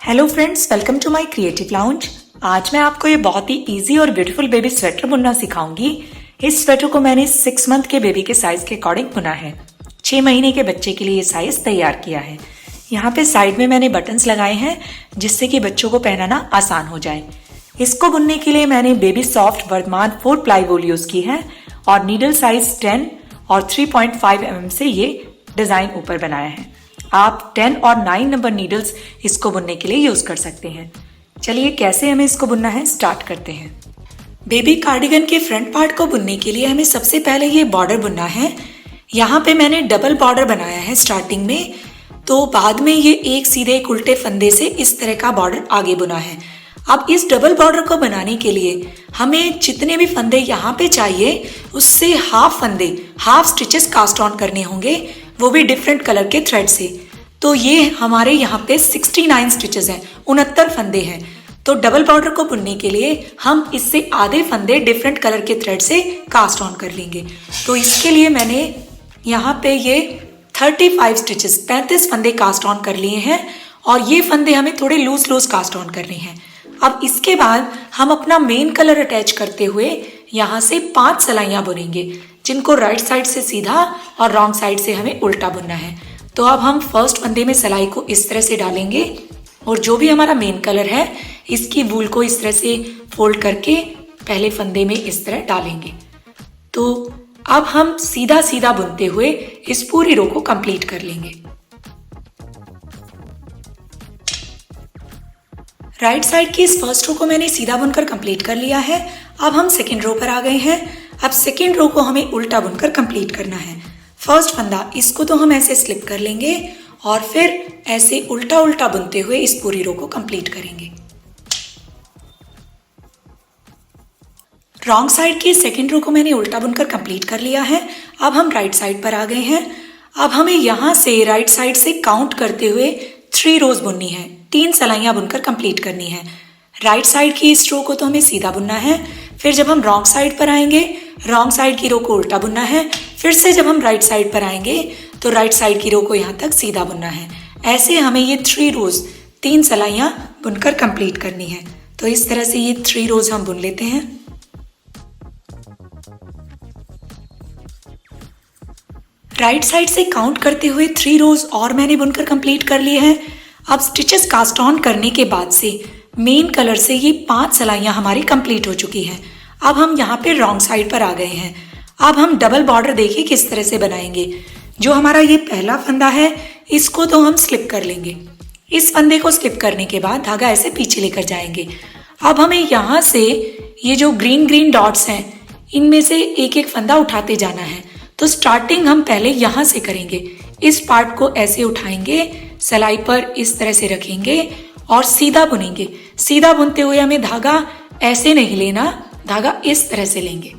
Hello friends, welcome to my creative lounge. आज मैं आपको ये बहुत ही इजी और ब्यूटीफुल बेबी स्वेटर बुनना सिखाऊंगी। इस स्वेटर को मैंने 6 मंथ के बेबी के साइज के अकॉर्डिंग बुना है। 6 महीने के बच्चे के लिए ये साइज तैयार किया है। यहाँ पे साइड में मैंने बटन्स लगाए हैं जिससे कि बच्चों को पहनाना आसान हो जाए। इसको बुनने के लिए मैंने बेबी सॉफ्ट वर्धमान 4 प्लाई वूल यूज की है और नीडल साइज 10 और 3.5 mm से ये डिजाइन ऊपर बनाया है। आप 10 और 9 नंबर नीडल्स इसको बुनने के लिए यूज कर सकते हैं। चलिए कैसे हमें इसको बुनना है स्टार्ट करते हैं। बेबी कार्डिगन के फ्रंट पार्ट को बुनने के लिए हमें सबसे पहले ये बॉर्डर बुनना है। यहाँ पे मैंने डबल बॉर्डर बनाया है स्टार्टिंग में, तो बाद में ये एक सीधे एक उल्टे फंदे से इस तरह का बॉर्डर आगे बुना है। अब इस डबल बॉर्डर को बनाने के लिए हमें जितने भी फंदे यहाँ पे चाहिए उससे हाफ स्टिचेस कास्ट ऑन करने होंगे, वो भी डिफरेंट कलर के थ्रेड से। तो ये हमारे यहाँ पे 69 स्टिचेस हैं, 69 फंदे हैं। तो डबल बॉर्डर को बुनने के लिए हम इससे आधे फंदे डिफरेंट कलर के थ्रेड से कास्ट ऑन कर लेंगे। तो इसके लिए मैंने यहाँ पे ये 35 स्टिचेस 35 फंदे कास्ट ऑन कर लिए हैं और ये फंदे हमें थोड़े लूज कास्ट ऑन करने हैं। अब इसके बाद हम अपना मेन कलर अटैच करते हुए यहाँ से 5 सलाइयाँ बुनेंगे, जिनको राइट साइड से सीधा और रॉन्ग साइड से हमें उल्टा बुनना है। तो अब हम फर्स्ट फंदे में सलाई को इस तरह से डालेंगे और जो भी हमारा मेन कलर है इसकी वूल को इस तरह से फोल्ड करके पहले फंदे में इस तरह डालेंगे। तो अब हम सीधा सीधा बुनते हुए इस पूरी रो को कंप्लीट कर लेंगे। राइट साइड की इस फर्स्ट रो को मैंने सीधा बुनकर कंप्लीट कर लिया है। अब हम सेकेंड रो पर आ गए हैं। अब सेकेंड रो को हमें उल्टा बुनकर कंप्लीट करना है। फर्स्ट फंदा इसको तो हम ऐसे स्लिप कर लेंगे और फिर ऐसे उल्टा उल्टा बुनते हुए इस पूरी रो को कंप्लीट करेंगे। रॉन्ग साइड की सेकेंड रो को मैंने उल्टा बुनकर कंप्लीट कर लिया है। अब हम राइट साइड पर आ गए हैं। अब हमें यहाँ से राइट साइड से काउंट करते हुए 3 रोज बुननी है, 3 सलाइयाँ बुनकर कंप्लीट करनी है। राइट साइड की इस रो को तो हमें सीधा बुनना है। फिर जब हम रॉन्ग साइड पर आएंगे, रॉन्ग साइड की रो को उल्टा बुनना है। फिर से जब हम राइट साइड पर आएंगे तो राइट साइड की रो को यहाँ तक सीधा बुनना है। ऐसे हमें ये 3 रोज 3 सलाइयाँ बुनकर कंप्लीट करनी है। तो इस तरह से ये 3 रोज हम बुन लेते हैं। राइट साइड से काउंट करते हुए 3 रोज और मैंने बुनकर कंप्लीट कर लिए हैं। अब स्टिचेस कास्ट ऑन करने के बाद से मेन कलर से ये 5 सलाइयाँ हमारी कंप्लीट हो चुकी हैं। अब हम यहाँ पे रॉन्ग साइड पर आ गए हैं। अब हम डबल बॉर्डर देखिए किस तरह से बनाएंगे। जो हमारा ये पहला फंदा है इसको तो हम स्लिप कर लेंगे। इस फंदे को स्लिप करने के बाद धागा ऐसे पीछे लेकर जाएंगे। अब हमें यहाँ से ये जो ग्रीन डॉट्स हैं इनमें से एक एक फंदा उठाते जाना है। तो स्टार्टिंग हम पहले यहाँ से करेंगे। इस पार्ट को ऐसे उठाएंगे, सलाई पर इस तरह से रखेंगे और सीधा बुनेंगे। सीधा बुनते हुए हमें धागा ऐसे नहीं लेना, धागा इस तरह से लेंगे।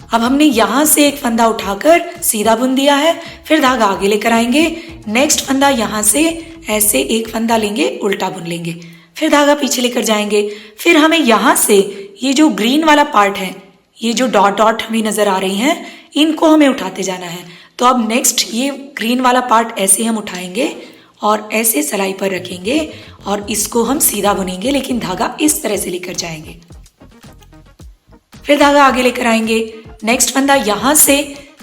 अब हमने यहां से एक फंदा उठाकर सीधा बुन दिया है। फिर धागा आगे लेकर आएंगे। नेक्स्ट फंदा यहां से ऐसे एक फंदा लेंगे, उल्टा बुन लेंगे। फिर धागा पीछे लेकर जाएंगे। फिर हमें यहां से ये जो ग्रीन वाला पार्ट है, ये जो डॉट हमें नजर आ रही हैं, इनको हमें उठाते जाना है। तो अब नेक्स्ट ये ग्रीन वाला पार्ट ऐसे हम उठाएंगे और ऐसे सलाई पर रखेंगे और इसको हम सीधा बुनेंगे, लेकिन धागा इस तरह से लेकर जाएंगे। फिर धागा आगे लेकर आएंगे। नेक्स्ट फंदा यहां से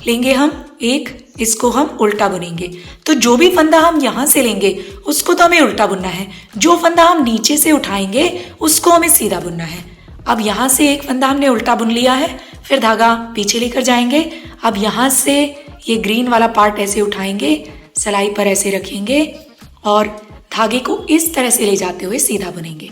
लेंगे हम एक, इसको हम उल्टा बुनेंगे। तो जो भी फंदा हम यहां से लेंगे उसको तो हमें उल्टा बुनना है। जो फंदा हम नीचे से उठाएंगे उसको हमें सीधा बुनना है। अब यहाँ से एक फंदा हमने उल्टा बुन लिया है। फिर धागा पीछे लेकर जाएंगे। अब यहाँ से ये ग्रीन वाला पार्ट ऐसे उठाएंगे, सलाई पर ऐसे रखेंगे और धागे को इस तरह से ले जाते हुए सीधा बुनेंगे।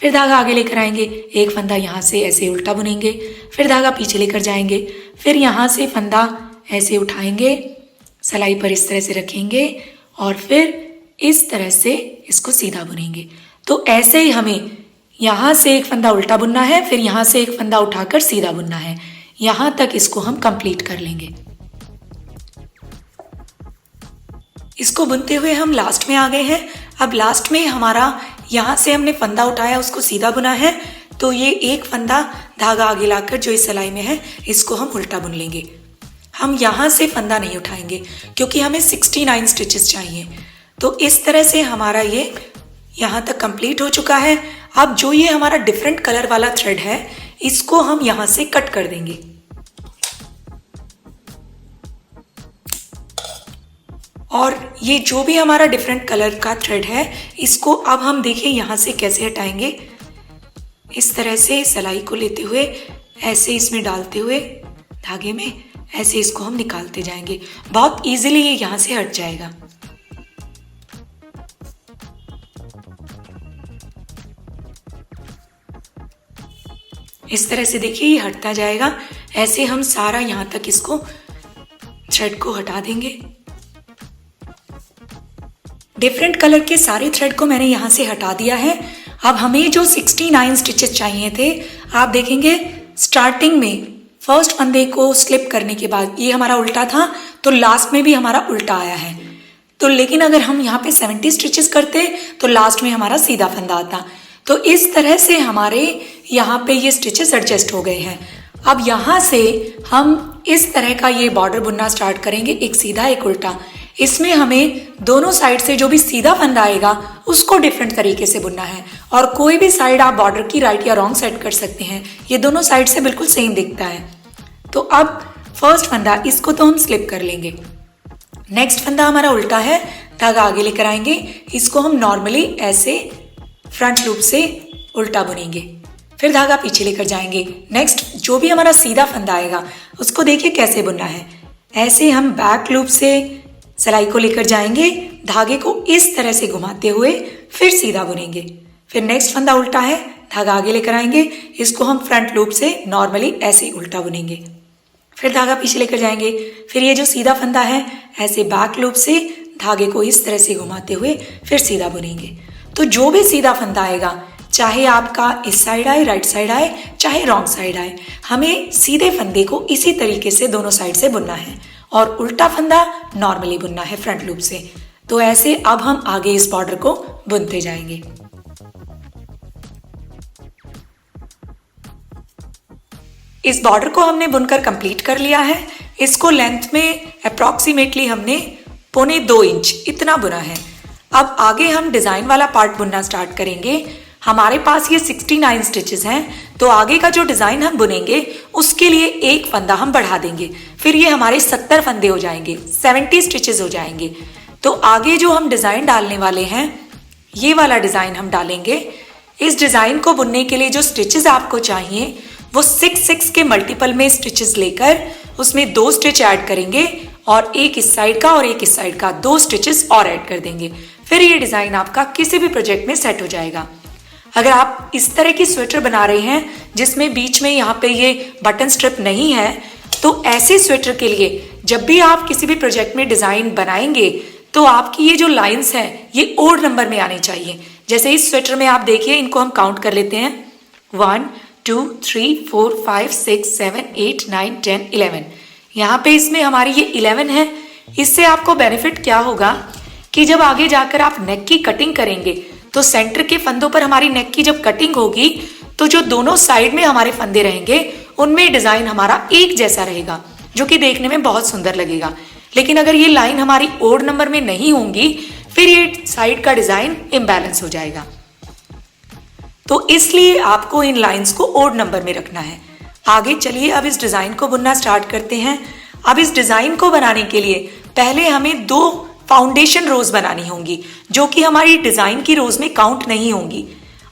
फिर धागा आगे लेकर आएंगे। एक फंदा यहाँ से ऐसे उल्टा बुनेंगे। फिर धागा पीछे लेकर जाएंगे। फिर यहाँ से फंदा ऐसे उठाएंगे, सलाई पर इस तरह से रखेंगे और फिर इस तरह से इसको सीधा बुनेंगे। तो ऐसे ही हमें यहाँ से एक फंदा उल्टा बुनना है, फिर यहाँ से एक फंदा उठाकर सीधा बुनना है। यहाँ तक इसको हम कंप्लीट कर लेंगे। इसको बुनते हुए हम लास्ट में आ गए हैं। अब लास्ट में हमारा यहाँ से हमने फंदा उठाया, उसको सीधा बुना है। तो ये एक फंदा धागा आगे लाकर जो इस सलाई में है इसको हम उल्टा बुन लेंगे। हम यहाँ से फंदा नहीं उठाएंगे क्योंकि हमें 69 स्टिचेस चाहिए। तो इस तरह से हमारा ये यहाँ तक कंप्लीट हो चुका है। अब जो ये हमारा डिफरेंट कलर वाला थ्रेड है, इसको हम यहाँ से कट कर देंगे। और ये जो भी हमारा डिफरेंट कलर का थ्रेड है, इसको अब हम देखिए यहाँ से कैसे हटाएंगे। इस तरह से सिलाई को लेते हुए ऐसे इसमें डालते हुए धागे में ऐसे इसको हम निकालते जाएंगे। बहुत इजीली ये यहाँ से हट जाएगा। इस तरह से देखिए ये हटता जाएगा। ऐसे हम सारा यहाँ तक इसको थ्रेड को हटा देंगे। डिफरेंट कलर के सारे थ्रेड को मैंने यहाँ से हटा दिया है। अब हमें जो 69 स्टिचेस चाहिए थे, आप देखेंगे स्टार्टिंग में फर्स्ट फंदे को स्लिप करने के बाद ये हमारा उल्टा था, तो लास्ट में भी हमारा उल्टा आया है। तो लेकिन अगर हम यहाँ पे 70 स्टिचेस करते तो लास्ट में हमारा सीधा फंदा आता। तो इस तरह से हमारे यहाँ पे ये स्टिचेस एडजस्ट हो गए हैं। अब यहाँ से हम इस तरह का ये बॉर्डर बुनना स्टार्ट करेंगे, एक सीधा एक उल्टा। इसमें हमें दोनों साइड से जो भी सीधा फंदा आएगा उसको डिफरेंट तरीके से बुनना है, और कोई भी साइड आप बॉर्डर की राइट या रॉन्ग साइड कर सकते हैं। ये दोनों साइड से बिल्कुल सेम दिखता है। तो अब फर्स्ट फंदा इसको तो हम स्लिप कर लेंगे। नेक्स्ट फंदा हमारा उल्टा है, धागा आगे लेकर आएंगे, इसको हम नॉर्मली ऐसे फ्रंट लूप से उल्टा बुनेंगे, फिर धागा पीछे लेकर जाएंगे। नेक्स्ट जो भी हमारा सीधा फंदा आएगा उसको देखिए कैसे बुनना है। ऐसे हम बैक लूप से सिलाई को लेकर जाएंगे, धागे को इस तरह से घुमाते हुए फिर सीधा बुनेंगे। फिर नेक्स्ट फंदा उल्टा है, धागा आगे लेकर आएंगे, इसको हम फ्रंट लूप से नॉर्मली ऐसे उल्टा बुनेंगे, फिर धागा पीछे लेकर जाएंगे। फिर ये जो सीधा फंदा है ऐसे बैक लूप से धागे को इस तरह से घुमाते हुए फिर सीधा बुनेंगे। तो जो भी सीधा फंदा आएगा, चाहे आपका इस साइड आए, राइट साइड आए, चाहे रॉन्ग साइड आए, हमें सीधे फंदे को इसी तरीके से दोनों साइड से बुनना है, और उल्टा फंदा नॉर्मली बुनना है फ्रंट लूप से। तो ऐसे अब हम आगे इस बॉर्डर को बुनते जाएंगे। इस बॉर्डर को हमने बुनकर कंप्लीट कर लिया है। इसको लेंथ में अप्रॉक्सीमेटली हमने 1.25 इंच इतना बुना है। अब आगे हम डिजाइन वाला पार्ट बुनना स्टार्ट करेंगे। हमारे पास ये 69 स्टिचेस हैं, तो आगे का जो डिजाइन हम बुनेंगे उसके लिए एक फंदा हम बढ़ा देंगे, फिर ये हमारे 70 फंदे हो जाएंगे, 70 स्टिचेस हो जाएंगे। तो आगे जो हम डिजाइन डालने वाले हैं, ये वाला डिजाइन हम डालेंगे। इस डिजाइन को बुनने के लिए जो स्टिचेस आपको चाहिए वो 6 के मल्टीपल में स्टिचेस लेकर उसमें 2 स्टिच ऐड करेंगे, और एक इस साइड का और एक इस साइड का 2 स्टिचेस और ऐड कर देंगे। फिर ये डिजाइन आपका किसी भी प्रोजेक्ट में सेट हो जाएगा। अगर आप इस तरह की स्वेटर बना रहे हैं जिसमें बीच में यहाँ पे ये बटन स्ट्रिप नहीं है, तो ऐसे स्वेटर के लिए जब भी आप किसी भी प्रोजेक्ट में डिजाइन बनाएंगे तो आपकी ये जो लाइंस हैं ये ओड नंबर में आनी चाहिए। जैसे इस स्वेटर में आप देखिए, इनको हम काउंट कर लेते हैं, 1 2 3 4 5 6 7 8 9 10 11। यहाँ पे इसमें हमारी ये 11 है। इससे आपको बेनिफिट क्या होगा कि जब आगे जाकर आप नेक की कटिंग करेंगे तो सेंटर के फंदों पर हमारी नेक की जब कटिंग होगी तो जो दोनों साइड में हमारे फंदे रहेंगे उनमें डिजाइन हमारा एक जैसा रहेगा, जो कि देखने में बहुत सुंदर लगेगा। लेकिन अगर ये लाइन हमारी ओड नंबर में नहीं होंगी, फिर ये साइड का डिजाइन इम्बैलेंस हो जाएगा। तो इसलिए आपको इन लाइंस को ओड नंबर में रखना है। आगे चलिए अब इस डिजाइन को बुनना स्टार्ट करते हैं। अब इस डिजाइन को बनाने के लिए पहले हमें 2 फाउंडेशन रोज बनानी होंगी, जो कि हमारी डिजाइन की रोज में काउंट नहीं होंगी।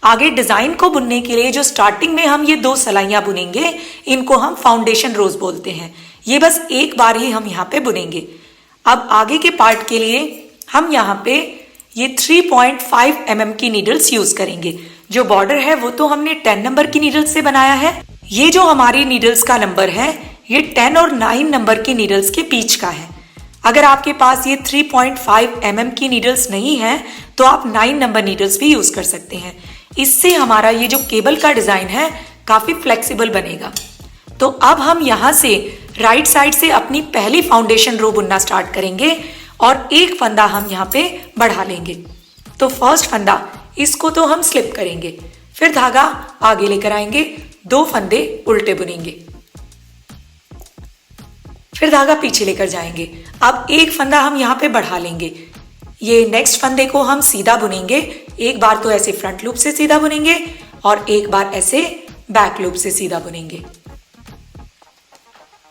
आगे डिजाइन को बुनने के लिए जो स्टार्टिंग में हम ये 2 सलाइयां बुनेंगे, इनको हम फाउंडेशन रोज बोलते हैं। ये बस एक बार ही हम यहाँ पे बुनेंगे। अब आगे के पार्ट के लिए हम यहाँ पे ये 3.5 mm की नीडल्स यूज करेंगे। जो बॉर्डर है वो तो हमने 10 नंबर की नीडल्स से बनाया है। ये जो हमारी नीडल्स का नंबर है ये 10 और 9 नंबर की नीडल्स के बीच का है। अगर आपके पास ये 3.5 mm की नीडल्स नहीं है तो आप 9 नंबर नीडल्स भी यूज कर सकते हैं। इससे हमारा ये जो केबल का डिजाइन है काफी फ्लेक्सिबल बनेगा। तो अब हम यहाँ से राइट साइड से अपनी पहली फाउंडेशन रो बुनना स्टार्ट करेंगे और एक फंदा हम यहाँ पे बढ़ा लेंगे। तो फर्स्ट फंदा इसको तो हम स्लिप करेंगे, फिर धागा आगे लेकर आएंगे, 2 फंदे उल्टे बुनेंगे, फिर धागा पीछे लेकर जाएंगे। अब एक फंदा हम यहाँ पे बढ़ा लेंगे, ये नेक्स्ट फंदे को हम सीधा बुनेंगे। एक बार तो ऐसे फ्रंट लूप से सीधा बुनेंगे और एक बार ऐसे बैक लूप से सीधा बुनेंगे।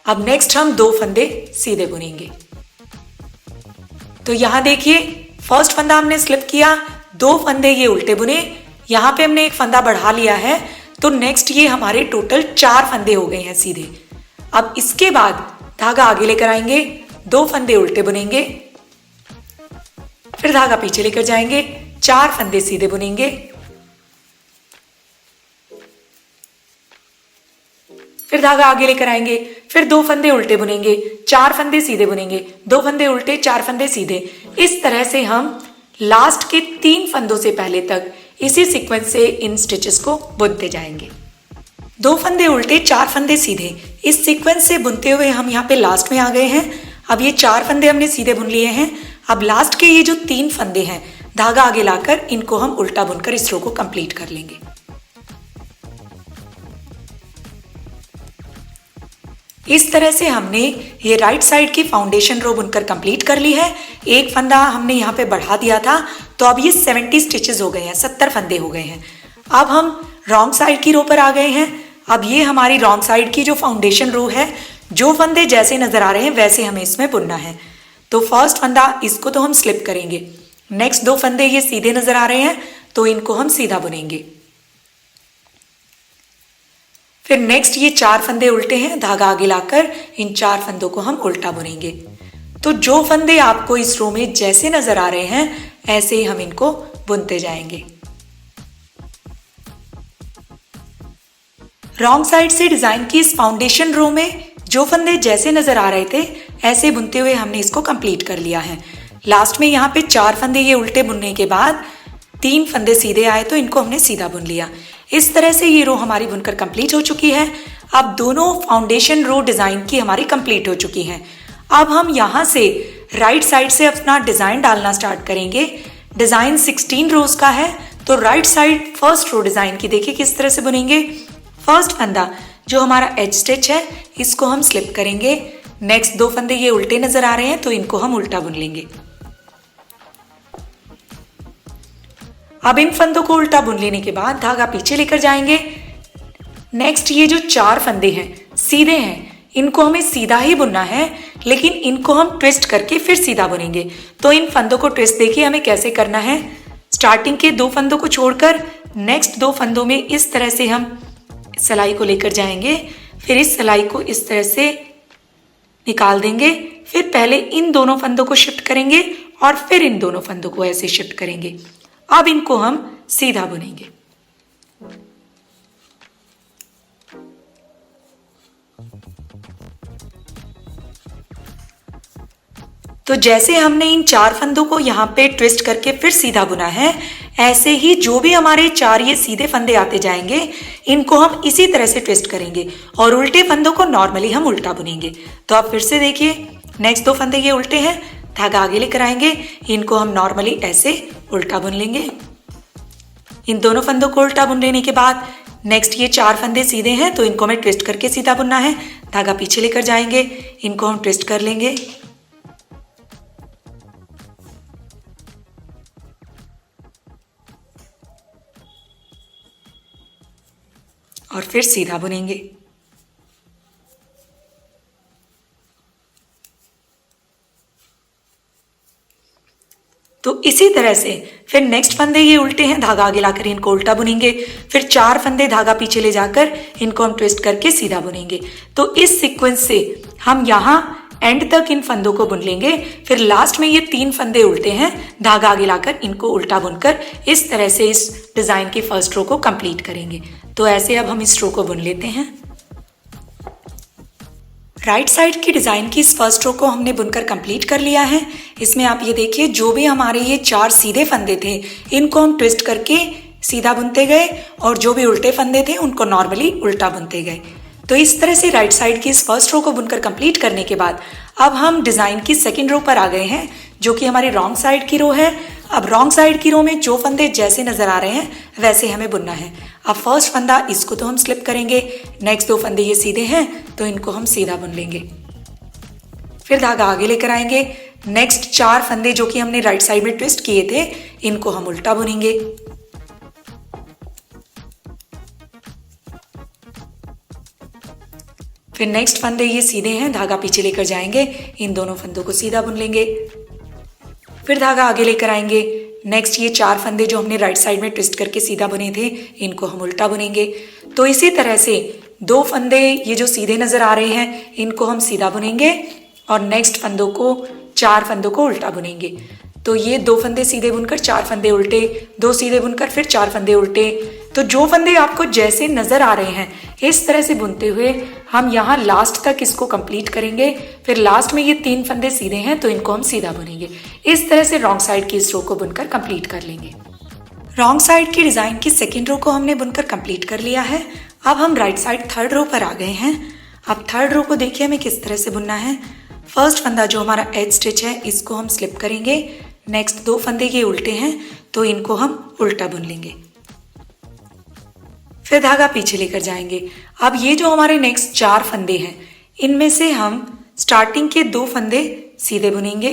अब नेक्स्ट हम 2 फंदे सीधे बुनेंगे। तो यहां देखिए, फर्स्ट फंदा हमने स्लिप किया, 2 फंदे ये उल्टे बुने, यहां पे हमने एक फंदा बढ़ा लिया है, तो नेक्स्ट ये हमारे टोटल 4 फंदे हो गए हैं सीधे। अब इसके बाद धागा आगे लेकर आएंगे, 2 फंदे उल्टे बुनेंगे, फिर धागा पीछे लेकर जाएंगे, 4 फंदे सीधे बुनेंगे, फिर धागा आगे लेकर आएंगे, फिर 2 फंदे उल्टे बुनेंगे, 4 फंदे सीधे बुनेंगे, 2 फंदे उल्टे, 4 फंदे सीधे। इस तरह से हम लास्ट के 3 फंदों से पहले तक इसी सीक्वेंस से इन स्टिचेस को बुनते जाएंगे। 2 फंदे उल्टे, 4 फंदे सीधे, इस सीक्वेंस से बुनते हुए हम यहाँ पे लास्ट में आ गए हैं। अब ये 4 फंदे हमने सीधे बुन लिए हैं। अब लास्ट के ये जो 3 फंदे हैं, धागा आगे लाकर इनको हम उल्टा बुनकर इस रो को कंप्लीट कर लेंगे। इस तरह से हमने ये राइट साइड की फाउंडेशन रो बुनकर कंप्लीट कर ली है। एक फंदा हमने यहाँ पे बढ़ा दिया था, तो अब ये 70 स्टिचेस हो गए हैं, 70 फंदे हो गए हैं। अब हम रॉन्ग साइड की रो पर आ गए हैं। अब ये हमारी रॉन्ग साइड की जो फाउंडेशन रो है, जो फंदे जैसे नजर आ रहे हैं वैसे हमें इसमें बुनना है। तो फर्स्ट फंदा इसको तो हम स्लिप करेंगे, नेक्स्ट 2 फंदे ये सीधे नजर आ रहे हैं, तो इनको हम सीधा बुनेंगे। फिर नेक्स्ट ये 4 फंदे उल्टे हैं, धागा आगे लाकर इन 4 फंदों को हम उल्टा बुनेंगे। तो जो फंदे आपको इस रो में जैसे नजर आ रहे हैं, ऐसे ही हम इनको बुनते जाएंगे। रॉन्ग साइड से डिजाइन की इस फाउंडेशन रो में जो फंदे जैसे नजर आ रहे थे, ऐसे बुनते हुए हमने इसको कंप्लीट कर लिया है। लास्ट में यहाँ पे 4 फंदे ये उल्टे बुनने के बाद 3 फंदे सीधे आए, तो इनको हमने सीधा बुन लिया। इस तरह से ये रो हमारी बुनकर कंप्लीट हो चुकी है। अब दोनों फाउंडेशन रो डिजाइन की हमारी कंप्लीट हो चुकी हैं। अब हम यहाँ से राइट साइड से अपना डिजाइन डालना स्टार्ट करेंगे। डिजाइन 16 रोज का है, तो right side first row design की देखिए किस तरह से बुनेंगे। फर्स्ट फंदा जो हमारा एज स्टिच है, इसको हम स्लिप करेंगे। नेक्स्ट 2 फंदे ये उल्टे नजर आ रहे हैं, तो इनको हम उल्टा बुन लेंगे। अब इन फंदों को उल्टा बुन लेने के बाद धागा पीछे लेकर जाएंगे। नेक्स्ट ये जो 4 फंदे हैं सीधे हैं, इनको हमें सीधा ही बुनना है, लेकिन इनको हम ट्विस्ट करके फिर सीधा बुनेंगे। तो इन फंदों को ट्विस्ट देखिए हमें कैसे करना है। स्टार्टिंग के 2 फंदों को छोड़कर नेक्स्ट 2 फंदों में इस तरह से हम सिलाई को लेकर जाएंगे, फिर इस सिलाई को इस तरह से निकाल देंगे, फिर पहले इन दोनों फंदों को शिफ्ट करेंगे और फिर इन दोनों फंदों को ऐसे शिफ्ट करेंगे। अब इनको हम सीधा बुनेंगे। तो जैसे हमने इन 4 फंदों को यहाँ पे ट्विस्ट करके फिर सीधा बुना है, ऐसे ही जो भी हमारे 4 ये सीधे फंदे आते जाएंगे, इनको हम इसी तरह से ट्विस्ट करेंगे और उल्टे फंदों को नॉर्मली हम उल्टा बुनेंगे। तो आप फिर से देखिए, नेक्स्ट 2 फंदे ये उल्टे हैं, धागा आगे लेकर आएंगे, इनको हम नॉर्मली ऐसे उल्टा बुन लेंगे। इन दोनों फंदों को उल्टा बुन लेने के बाद नेक्स्ट ये 4 फंदे सीधे हैं, तो इनको हमें ट्विस्ट करके सीधा बुनना है। धागा पीछे लेकर जाएंगे, इनको हम ट्विस्ट कर लेंगे और फिर सीधा बुनेंगे। तो इसी तरह से फिर नेक्स्ट फंदे ये उल्टे हैं, धागा आगे लाकर इनको उल्टा बुनेंगे, फिर 4 फंदे धागा पीछे ले जाकर इनको हम ट्विस्ट करके सीधा बुनेंगे। तो इस सीक्वेंस से हम यहाँ एंड तक इन फंदों को बुन लेंगे। फिर लास्ट में ये 3 फंदे उल्टे हैं, धागा आगे लाकर इनको उल्टा बुनकर इस तरह से इस डिजाइन की फर्स्ट रो को कंप्लीट करेंगे। तो ऐसे अब हम इस रो को बुन लेते हैं। राइट साइड की डिजाइन की इस फर्स्ट रो को हमने बुनकर कंप्लीट कर लिया है। इसमें आप ये देखिए, जो भी हमारे ये 4 सीधे फंदे थे, इनको हम ट्विस्ट करके सीधा बुनते गए और जो भी उल्टे फंदे थे उनको नॉर्मली उल्टा बुनते गए। तो इस तरह से राइट साइड की इस फर्स्ट रो को बुनकर कंप्लीट करने के बाद अब हम डिजाइन की सेकंड रो पर आ गए हैं, जो कि हमारी रॉन्ग साइड की रो है। अब रॉन्ग साइड की रो में जो फंदे जैसे नजर आ रहे हैं वैसे हमें बुनना है। अब फर्स्ट फंदा इसको तो हम स्लिप करेंगे, नेक्स्ट 2 फंदे ये सीधे हैं, तो इनको हम सीधा बुन लेंगे। फिर धागा आगे लेकर आएंगे, नेक्स्ट 4 फंदे जो कि हमने राइट साइड में ट्विस्ट किए थे, इनको हम उल्टा बुनेंगे। फिर नेक्स्ट फंदे ये सीधे हैं, धागा पीछे लेकर जाएंगे, इन दोनों फंदों को सीधा बुन लेंगे। फिर धागा आगे लेकर आएंगे। नेक्स्ट ये 4 फंदे जो हमने राइट साइड में ट्विस्ट करके सीधा बुने थे, इनको हम उल्टा बुनेंगे। तो इसी तरह से 2 फंदे ये जो सीधे नजर आ रहे हैं, इनको हम सीधा बुनेंगे और नेक्स्ट 4 फंदों को उल्टा बुनेंगे। तो ये 2 फंदे सीधे बुनकर 4 फंदे उल्टे, 2 सीधे बुनकर फिर 4 फंदे उल्टे। तो जो फंदे आपको जैसे नजर आ रहे हैं, इस तरह से बुनते हुए हम यहाँ लास्ट तक इसको कंप्लीट करेंगे। फिर लास्ट में ये 3 फंदे सीधे हैं, तो इनको हम सीधा बुनेंगे। इस तरह से रॉन्ग साइड की इस रो को बुनकर कंप्लीट कर लेंगे। रॉन्ग साइड की डिजाइन की सेकेंड रो को हमने बुनकर कंप्लीट कर लिया है। अब हम राइट साइड थर्ड रो पर आ गए हैं। अब थर्ड रो को देखिए हमें किस तरह से बुनना है। फर्स्ट फंदा जो हमारा एज स्टिच है, इसको हम स्लिप करेंगे। नेक्स्ट 2 फंदे ये उल्टे हैं, तो इनको हम उल्टा बुन लेंगे। फिर धागा पीछे लेकर जाएंगे। अब ये जो हमारे नेक्स्ट 4 फंदे हैं, इनमें से हम स्टार्टिंग के 2 फंदे सीधे बुनेंगे।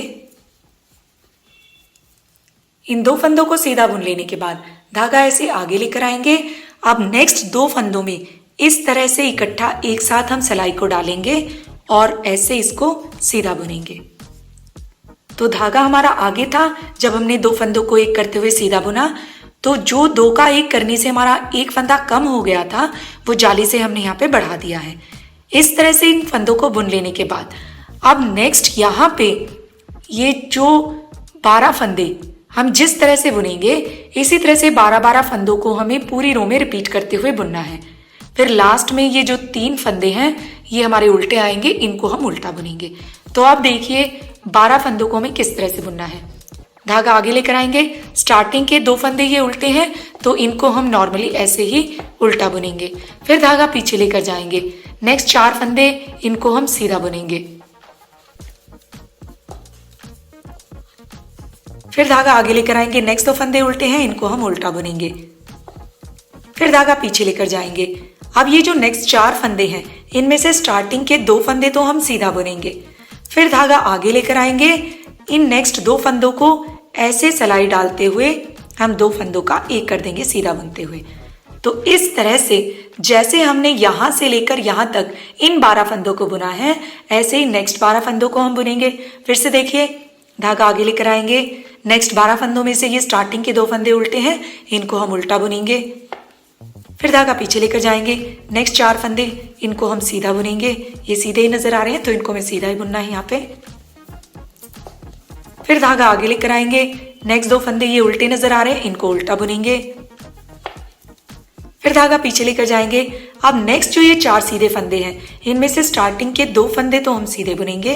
इन 2 फंदों को सीधा बुन लेने के बाद धागा ऐसे आगे लेकर आएंगे। अब नेक्स्ट 2 फंदों में इस तरह से इकट्ठा एक साथ हम सिलाई को डालेंगे और ऐसे इसको सीधा बुनेंगे। तो धागा हमारा आगे था, जब हमने 2 फंदों को एक करते हुए सीधा बुना, तो जो 2 का एक करने से हमारा एक फंदा कम हो गया था, वो जाली से हमने यहाँ पे बढ़ा दिया है। इस तरह से इन फंदों को बुन लेने के बाद अब नेक्स्ट यहाँ पे ये जो 12 फंदे हम जिस तरह से बुनेंगे, इसी तरह से 12-12 फंदों को हमें पूरी रो में रिपीट करते हुए बुनना है। फिर लास्ट में ये जो 3 फंदे हैं, ये हमारे उल्टे आएंगे, इनको हम उल्टा बुनेंगे। तो अब देखिए 12 फंदों को हमें किस तरह से बुनना है। धागा आगे लेकर आएंगे। स्टार्टिंग के 2 फंदे ये उल्टे हैं, तो इनको हम नॉर्मली ऐसे ही उल्टा बुनेंगे। फिर धागा पीछे लेकर जाएंगे। नेक्स्ट 4 फंदे, इनको हम सीधा बुनेंगे। फिर धागा आगे लेकर आएंगे। नेक्स्ट 2 फंदे उल्टे हैं, इनको हम उल्टा बुनेंगे। फिर धागा पीछे लेकर जाएंगे। अब ये जो नेक्स्ट 4 फंदे हैं, इनमें से स्टार्टिंग के 2 फंदे तो हम सीधा बुनेंगे। फिर धागा आगे लेकर आएंगे। इन नेक्स्ट 2 फंदों को ऐसे सिलाई डालते हुए हम 2 फंदों का एक कर देंगे सीधा बुनते हुए। तो इस तरह से जैसे हमने यहां से लेकर यहां तक इन 12 फंदों को बुना है, ऐसे ही नेक्स्ट 12 फंदों को हम बुनेंगे। फिर से देखिए, धागा आगे लेकर आएंगे। नेक्स्ट 12 फंदों में से ये स्टार्टिंग के 2 फंदे उल्टे हैं, इनको हम उल्टा बुनेंगे। फिर धागा पीछे लेकर जाएंगे। नेक्स्ट 4 फंदे, इनको हम सीधा बुनेंगे। ये सीधे ही नजर आ रहे हैं, तो इनको हमें सीधा ही बुनना है यहाँ पे। फिर धागा आगे लेकर आएंगे। नेक्स्ट 2 फंदे ये उल्टे नजर आ रहे हैं, इनको उल्टा बुनेंगे। फिर धागा पीछे लेकर जाएंगे। अब नेक्स्ट जो ये 4 सीधे फंदे हैं, इनमें से स्टार्टिंग के 2 फंदे तो हम सीधे बुनेंगे।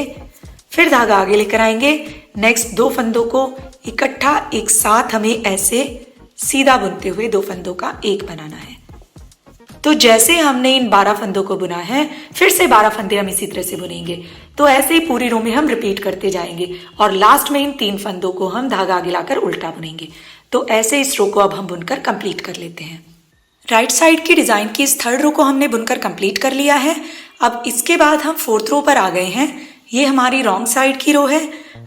फिर धागा आगे लेकर आएंगे। नेक्स्ट 2 फंदों को इकट्ठा एक साथ हमें ऐसे सीधा बुनते हुए 2 फंदों का एक बनाना है। तो जैसे हमने इन 12 फंदों को बुना है, फिर से 12 फंदे हम इसी तरह से बुनेंगे। तो ऐसे ही पूरी रो में हम रिपीट करते जाएंगे और लास्ट में इन 3 फंदों को हम धागा आगे लाकर उल्टा बुनेंगे। तो ऐसे इस रो को अब हम बुनकर कंप्लीट कर लेते हैं। राइट साइड की डिजाइन की इस थर्ड रो को हमने बुनकर कंप्लीट कर लिया है। अब इसके बाद हम 4th रो पर आ गए हैं। ये हमारी रॉन्ग साइड की रो है।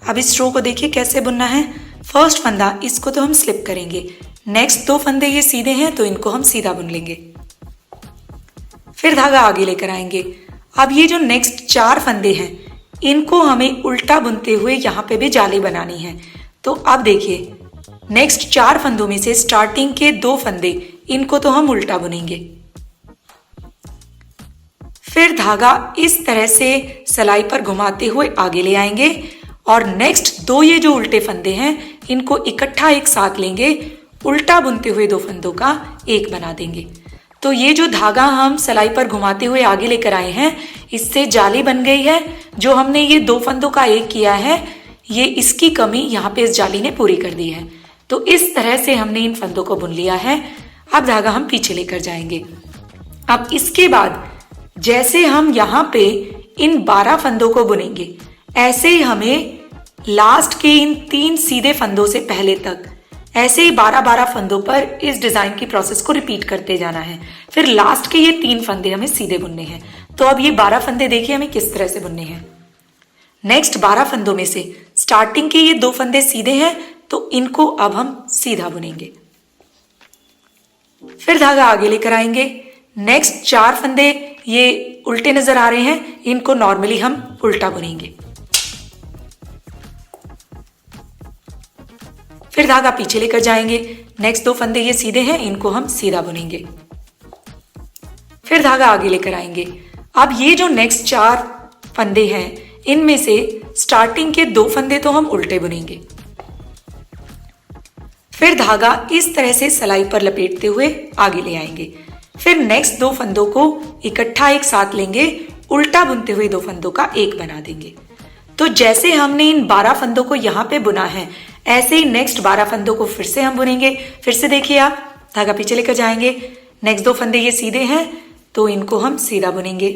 अब इस रो को देखिए कैसे बुनना है। फर्स्ट फंदा, इसको तो हम स्लिप करेंगे। नेक्स्ट 2 फंदे ये सीधे हैं, तो इनको हम सीधा बुन लेंगे। फिर धागा आगे लेकर आएंगे। अब ये जो नेक्स्ट 4 फंदे हैं, इनको हमें उल्टा बुनते हुए यहाँ पे भी जाली बनानी है। तो अब देखिए, नेक्स्ट 4 फंदों में से स्टार्टिंग के 2 फंदे, इनको तो हम उल्टा बुनेंगे। फिर धागा इस तरह से सिलाई पर घुमाते हुए आगे ले आएंगे और नेक्स्ट 2 ये जो उल्टे फंदे हैं, इनको इकट्ठा एक साथ लेंगे, उल्टा बुनते हुए 2 फंदों का एक बना देंगे। तो ये जो धागा हम सिलाई पर घुमाते हुए आगे लेकर आए हैं, इससे जाली बन गई है। जो हमने ये 2 फंदों का एक किया है, ये इसकी कमी यहाँ पे इस जाली ने पूरी कर दी है। तो इस तरह से हमने इन फंदों को बुन लिया है। अब धागा हम पीछे लेकर जाएंगे। अब इसके बाद जैसे हम यहाँ पे इन 12 फंदों को बुनेंगे, ऐसे ही हमें लास्ट के इन 3 सीधे फंदों से पहले तक ऐसे ही 12-12 फंदों पर इस डिजाइन की प्रोसेस को रिपीट करते जाना है। फिर लास्ट के ये 3 फंदे हमें सीधे बुनने हैं। तो अब ये 12 फंदे देखिए हमें किस तरह से बुनने हैं। नेक्स्ट 12 फंदों में से स्टार्टिंग के ये 2 फंदे सीधे हैं तो इनको अब हम सीधा बुनेंगे। फिर धागा आगे लेकर आएंगे। नेक्स्ट 4 फंदे ये उल्टे नजर आ रहे हैं, इनको नॉर्मली हम उल्टा बुनेंगे। फिर धागा पीछे लेकर जाएंगे। नेक्स्ट 2 फंदे ये सीधे हैं, इनको हम सीधा बुनेंगे। फिर धागा आगे लेकर आएंगे। अब ये जो नेक्स्ट 4 फंदे हैं, इनमें से स्टार्टिंग के 2 फंदे तो हम उल्टे बुनेंगे। फिर धागा इस तरह से सलाई पर लपेटते हुए आगे ले आएंगे। फिर नेक्स्ट 2 फंदों को इकट्ठा एक साथ लेंगे, उल्टा बुनते हुए 2 फंदों का एक बना देंगे। तो जैसे हमने इन 12 फंदों को यहाँ पे बुना है, ऐसे ही नेक्स्ट 12 फंदों को फिर से हम बुनेंगे। फिर से देखिए आप, धागा पीछे लेकर जाएंगे। नेक्स्ट 2 फंदे ये सीधे हैं तो इनको हम सीधा बुनेंगे।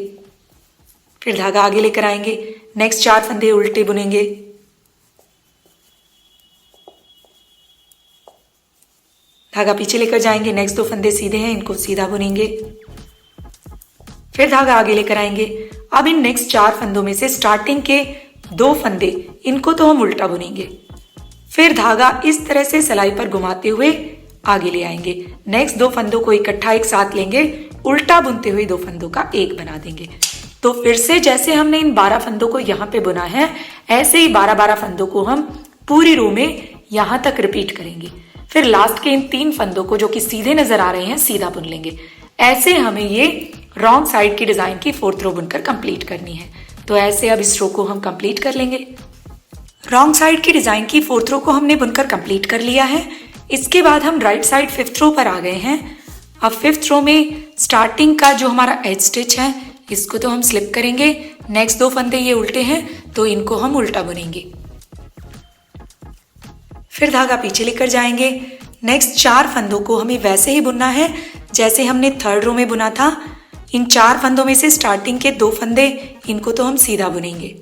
फिर धागा आगे लेकर आएंगे। नेक्स्ट 4 फंदे उल्टे बुनेंगे। धागा पीछे लेकर जाएंगे। नेक्स्ट 2 फंदे सीधे हैं, इनको सीधा बुनेंगे। फिर धागा आगे लेकर आएंगे। अब इन नेक्स्ट 4 फंदों में से स्टार्टिंग के 2 फंदे, इनको तो हम उल्टा बुनेंगे। फिर धागा इस तरह से सलाई पर घुमाते हुए आगे ले आएंगे। नेक्स्ट 2 फंदों को इकट्ठा एक साथ लेंगे, उल्टा बुनते हुए 2 फंदों का एक बना देंगे। तो फिर से जैसे हमने इन 12 फंदों को यहाँ पे बुना है, ऐसे ही 12-12 फंदों को हम पूरी रो में यहां तक रिपीट करेंगे। फिर लास्ट के इन 3 फंदों को जो कि सीधे नजर आ रहे हैं, सीधा बुन लेंगे। ऐसे हमें ये रॉन्ग साइड की डिजाइन की 4th रो बुनकर कंप्लीट करनी है। तो ऐसे अब इस रो को हम कंप्लीट कर लेंगे। रॉन्ग साइड की डिजाइन की 4th रो को हमने बुनकर कंप्लीट कर लिया है। इसके बाद हम राइट साइड 5th रो पर आ गए हैं। अब 5th रो में स्टार्टिंग का जो हमारा एज स्टिच है, इसको तो हम स्लिप करेंगे। नेक्स्ट 2 फंदे ये उल्टे हैं तो इनको हम उल्टा बुनेंगे। फिर धागा पीछे लेकर जाएंगे। नेक्स्ट 4 फंदों को हमें वैसे ही बुनना है जैसे हमने 3rd रो में बुना था। इन 4 फंदों में से स्टार्टिंग के 2 फंदे, इनको तो हम सीधा बुनेंगे।